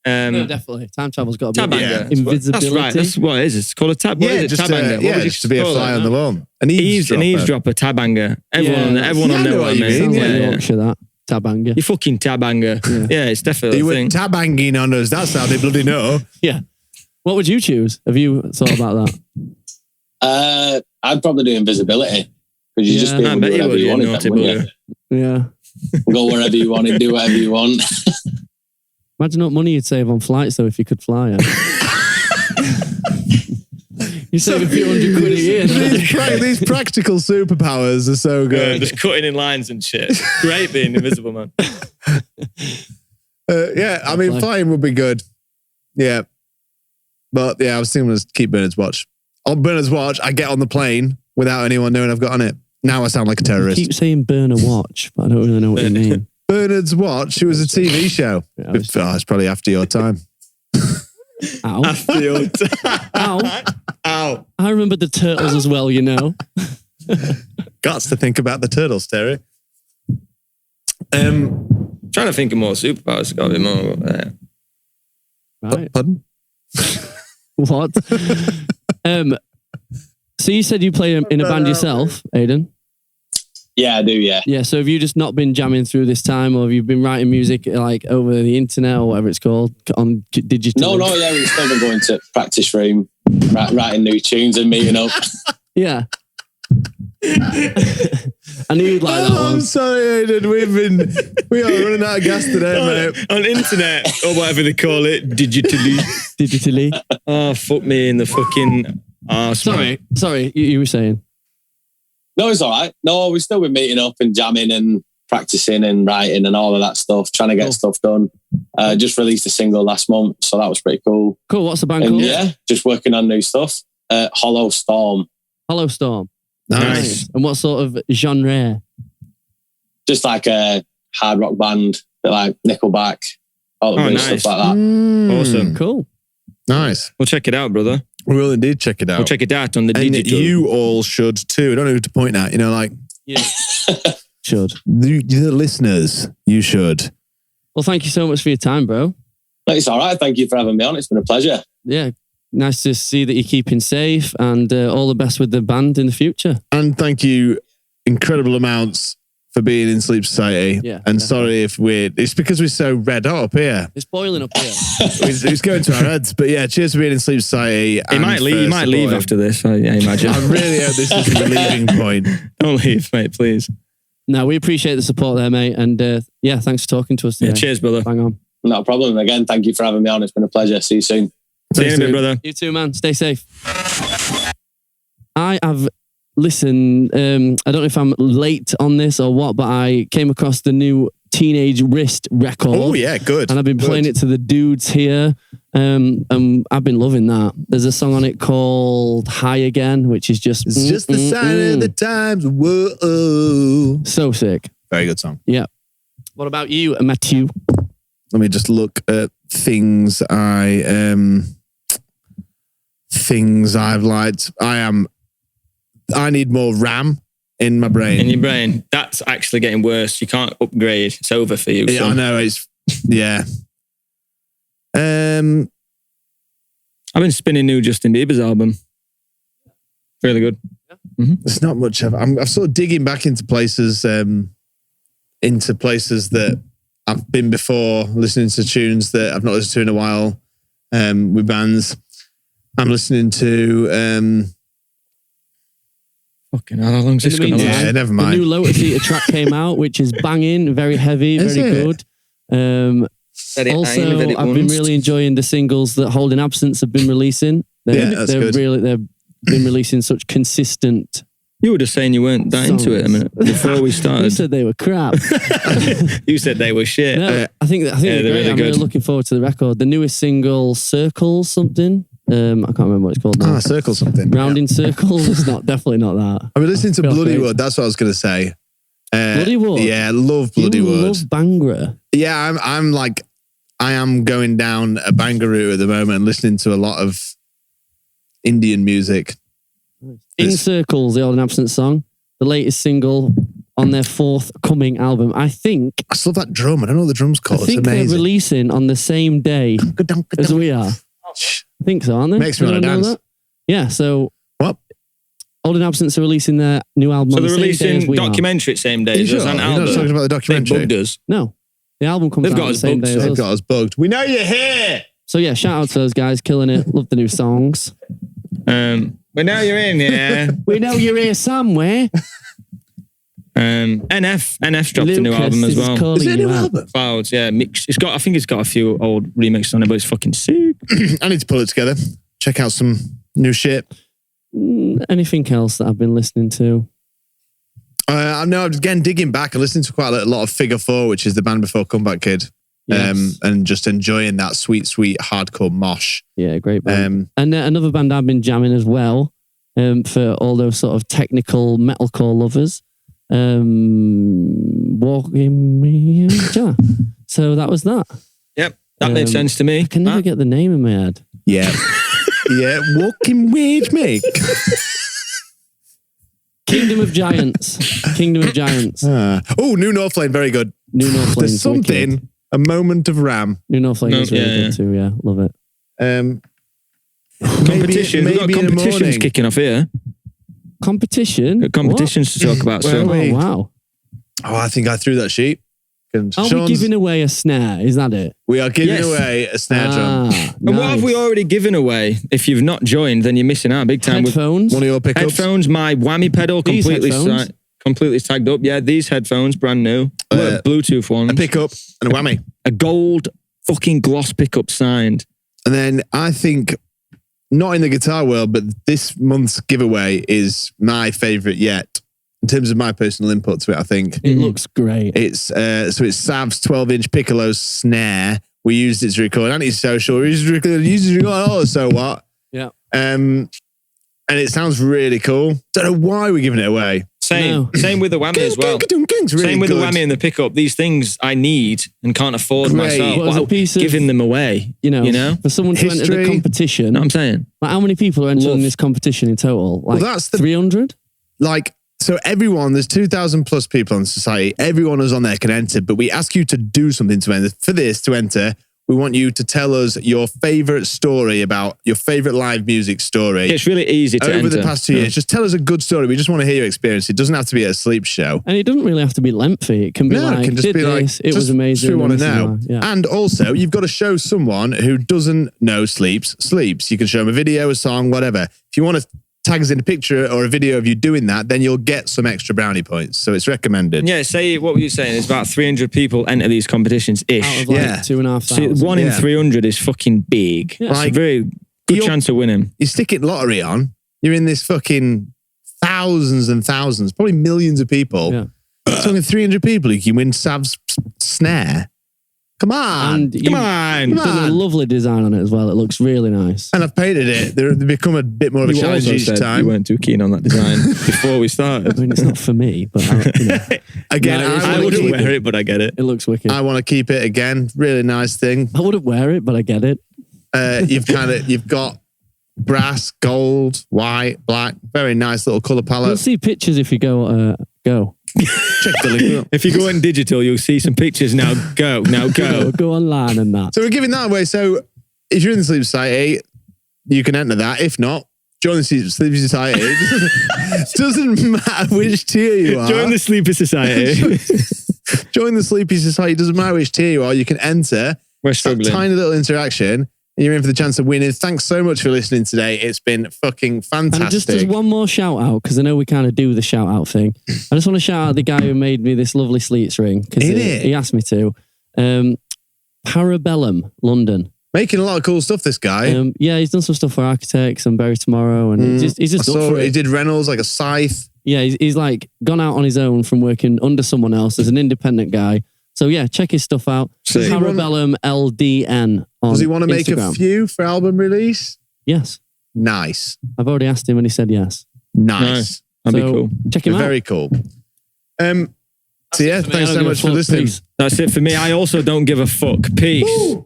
No, definitely. Time travel's got to be Tabanger. invisibility. That's right. That's what it is. It's called a tab. What is it? Tabanger. What would you just to be a call fly it? on the wall. An Eavesdropper, tabanger. Everyone Yeah, will know what I mean. Sounds like Yeah. Yorkshire, that. Tabanger. You fucking tabanger. Yeah, it's definitely You a were thing. tabanging on us. That's how they bloody know. Yeah. What would you choose? Have you thought about that? I'd probably do invisibility. Because you just be I able to bet do you whatever would, you yeah, wanted, naughty then, wouldn't you? Yeah. Go wherever you want and do whatever you want. Imagine what money you'd save on flights, though, if you could fly. Yeah? You save a few $100 a year. These practical superpowers are so good. Just cutting in lines and shit. Great being invisible, man. I mean, flying would be good. Yeah. But yeah, I was thinking to keep Bernard's watch. On Bernard's watch, I get on the plane without anyone knowing I've got on it. Now I sound like a terrorist. Keep saying burn a watch, but I don't really know what you mean. Bernard's watch, it was a TV show. Yeah, It's probably after your time. Ow. After your time. Ow. Ow. I remember the Turtles as well, Gots to think about the turtles, Terry. Trying to think of more superpowers. Got to be more. Right. Pardon? What? So you said you play in a band yourself, Aiden? Yeah, I do, yeah. Yeah, so have you just not been jamming through this time, or have you been writing music like over the internet or whatever it's called on digital? No, yeah, we've still been going to practice room, writing new tunes and meeting up. Yeah. I knew you'd like that one. I'm sorry, Aiden. We are running out of gas today, mate. On internet, or whatever they call it, digitally. Digitally. Oh, fuck me in the fucking arse. man. Sorry, you were saying. No, it's all right. No, we've still been meeting up and jamming and practicing and writing and all of that stuff, trying to get stuff done. Just released a single last month, so that was pretty cool. Cool, what's the band And called? yeah, just working on new stuff. Hollow Storm. Hollow Storm. Nice. And what sort of genre? Just like a hard rock band, bit like Nickelback, all the weird stuff like that. Awesome. Cool. Nice. We'll check it out, brother. We will indeed check it out. We'll check it out on the And digital. you all should too. I don't know who to point at. Like Yeah. Should. the listeners, you should. Well, thank you so much for your time, bro. It's all right. Thank you for having me on. It's been a pleasure. Yeah. Nice to see that you're keeping safe, and all the best with the band in the future. And thank you incredible amounts for being in Sleep Society. Yeah, and definitely. sorry if it's because we're so red hot up here. It's boiling up here. It's going to our heads. But yeah, cheers for being in Sleep Society. He might leave after this, I imagine. I really hope this is the leaving point. Don't leave, mate, please. No, we appreciate the support there, mate. And yeah, thanks for talking to us today. Yeah, cheers, brother. Bang on. Not a problem. Again, thank you for having me on. It's been a pleasure. See you soon. See you in a bit, brother. You too, man. Stay safe. I have listened, I don't know if I'm late on this or what, but I came across the new Teenage Wrist record. Oh, yeah, good. And I've been playing it to the dudes here. And I've been loving that. There's a song on it called High Again, which is just... It's just the sign of the times. Whoa. So sick. Very good song. Yeah. What about you, Matthew? Let me just look at things I've liked. I need more RAM in my brain. In your brain. That's actually getting worse. You can't upgrade. It's over for you. Yeah, so. I know. Yeah. I've been spinning new Justin Bieber's album. Really good. There's not much of. I'm sort of digging back into places that I've been before, listening to tunes that I've not listened to in a while with bands. I'm listening to. Fucking hell, how long's this going to last? Yeah, never mind. The new Lotus Eater track came out, which is banging, very heavy, Is very it? good. Also, I've been really enjoying the singles that Holding Absence have been releasing. That's good. They've been releasing such consistent. You were just saying you weren't that into it a minute before we You started. said they were crap. You said they were shit. No, I think they're they're great. really I'm good. really looking forward to the record. The newest single, Circles something. I can't remember what it's called now. Circle something. Rounding Circles. It's definitely not that. I've been listening to Feel Bloody great. Wood. That's what I was going to say. Bloody Wood? Yeah, I love Bloody You Wood. love Bangra. Yeah, I am going down a banger route at the moment, listening to a lot of Indian music. In Circles, the Holding Absence song, the latest single on their forthcoming album. I think I still love that drum. I don't know what the drum's called. they're It's amazing. releasing on the same day as we are. I think so, aren't they? Makes me want to Anyone know dance. that? Yeah, so What? Holding Absence are releasing their new album So on the they're same day as releasing we are. documentary at the same Are day you as sure? us and You're not album. talking about the They documentary? bugged us. No, the album comes They've out got on the us same booked, day so as They've us. got us bugged. We know you're here. So yeah, shout out to those guys, killing it. Love the new songs. But now you're in, yeah. We know you're here somewhere. NF's dropped a new Lucas album as is well. calling Is it a you new out. album? Clouds, yeah. Mix. I think it's got a few old remixes on it, but it's fucking sick. I need to pull it together. Check out some new shit. Anything else that I've been listening to? I know. Again, digging back and listening to quite a lot of Figure 4, which is the band before Comeback Kid, Yes. and just enjoying that sweet hardcore mosh. Yeah, great band. Um, And another band I've been jamming as well, for all those sort of technical metalcore lovers. Walking Me. So that was that. Yep, that made sense to me. I can never get the name in my head. Yeah, yeah. Walking with me. Kingdom of Giants. Kingdom of Giants. Oh, New North Lane, very good. New North Lane. There's something. A moment of RAM. New North Lane is really good too. Yeah, love it. Competition. We've got maybe in the competitions morning. kicking off here. Competition. Got competitions to talk about. Where So are we? Oh wow. Oh, I think I threw that sheet. Are we giving away a snare? Is that it? We are giving Yes. away a snare drum. And what have we already given away? If you've not joined, then you're missing out big time. With Headphones. One of your pickups. headphones, my whammy pedal These headphones? completely tagged up. Yeah, these headphones, brand new. Bluetooth ones. A pickup and a whammy. A gold fucking gloss pickup signed. And then I think, not in the guitar world, but this month's giveaway is my favourite yet. In terms of my personal input to it, I think. It looks great. It's it's Sav's 12-inch piccolo snare. We used it to record anti-social. We used it to record, so what? Yeah. And it sounds really cool. Don't know why we're giving it away. Same with the whammy as well. Same with the whammy and the pickup. These things I need and can't afford myself. Well, Wow, giving them away. You know, for someone to enter the competition. You know what I'm saying? Like, how many people are entering this competition in total? Like, well, that's 300? Like, so everyone, there's 2,000 plus people in society. Everyone who's on there can enter, but we ask you to do something to enter. For this, to enter, we want you to tell us your favorite story about your favorite live music story. It's really easy to enter. Over the past 2 years, just tell us a good story. We just want to hear your experience. It doesn't have to be a sleep show. And it doesn't really have to be lengthy. It can be it can just be like, it was amazing. We want to know. And also, you've got to show someone who doesn't know sleeps. You can show them a video, a song, whatever. If you want to tag us in a picture or a video of you doing that, then you'll get some extra brownie points. So it's recommended. Yeah, say, what were you saying? There's about 300 people enter these competitions-ish. Out of like 2,500. So 1 in 300 is fucking big. Yeah. Like, it's a very good chance of winning. You stick it lottery on, you're in this fucking thousands and thousands, probably millions of people. Yeah. It's only 300 people who can win Sav's snare. Come on. Come on. You've done a lovely design on it as well. It looks really nice. And I've painted it. They've become a bit more of a challenge each time. You weren't too keen on that design before we started. I mean, it's not for me, but again, I wouldn't wear it, but I get it. It looks wicked. I want to keep it again. Really nice thing. I wouldn't wear it, but I get it. You've got brass, gold, white, black. Very nice little color palette. You'll see pictures if you go. Check the link. If you go in digital, you'll see some pictures. Now go. Go online and that. So we're giving that away. So if you're in the Sleep Society, you can enter that. If not, join the Sleep Society. Doesn't matter which tier you are. Join the Sleepy Society. Join the Sleepy Society. Doesn't matter which tier you are. You can enter. We're struggling. Tiny little interaction. And you're in for the chance of winning. Thanks so much for listening today. It's been fucking fantastic. And just as one more shout out, because I know we kind of do the shout out thing. I just want to shout out the guy who made me this lovely sleeves ring, because he asked me to. Parabellum, London. Making a lot of cool stuff, this guy. Yeah, he's done some stuff for architects and Bury Tomorrow, and he's just up for it. He did Reynolds, like a scythe. Yeah, he's like gone out on his own from working under someone else as an independent guy. So yeah, check his stuff out. Parabellum LDN on Does he want to make Instagram. a few for album release? Yes. Nice. I've already asked him and he said yes. Nice. That'd be cool. Check him out. Very cool. So yeah, thanks so much for listening. That's it for me. I also don't give a fuck. Peace. Woo!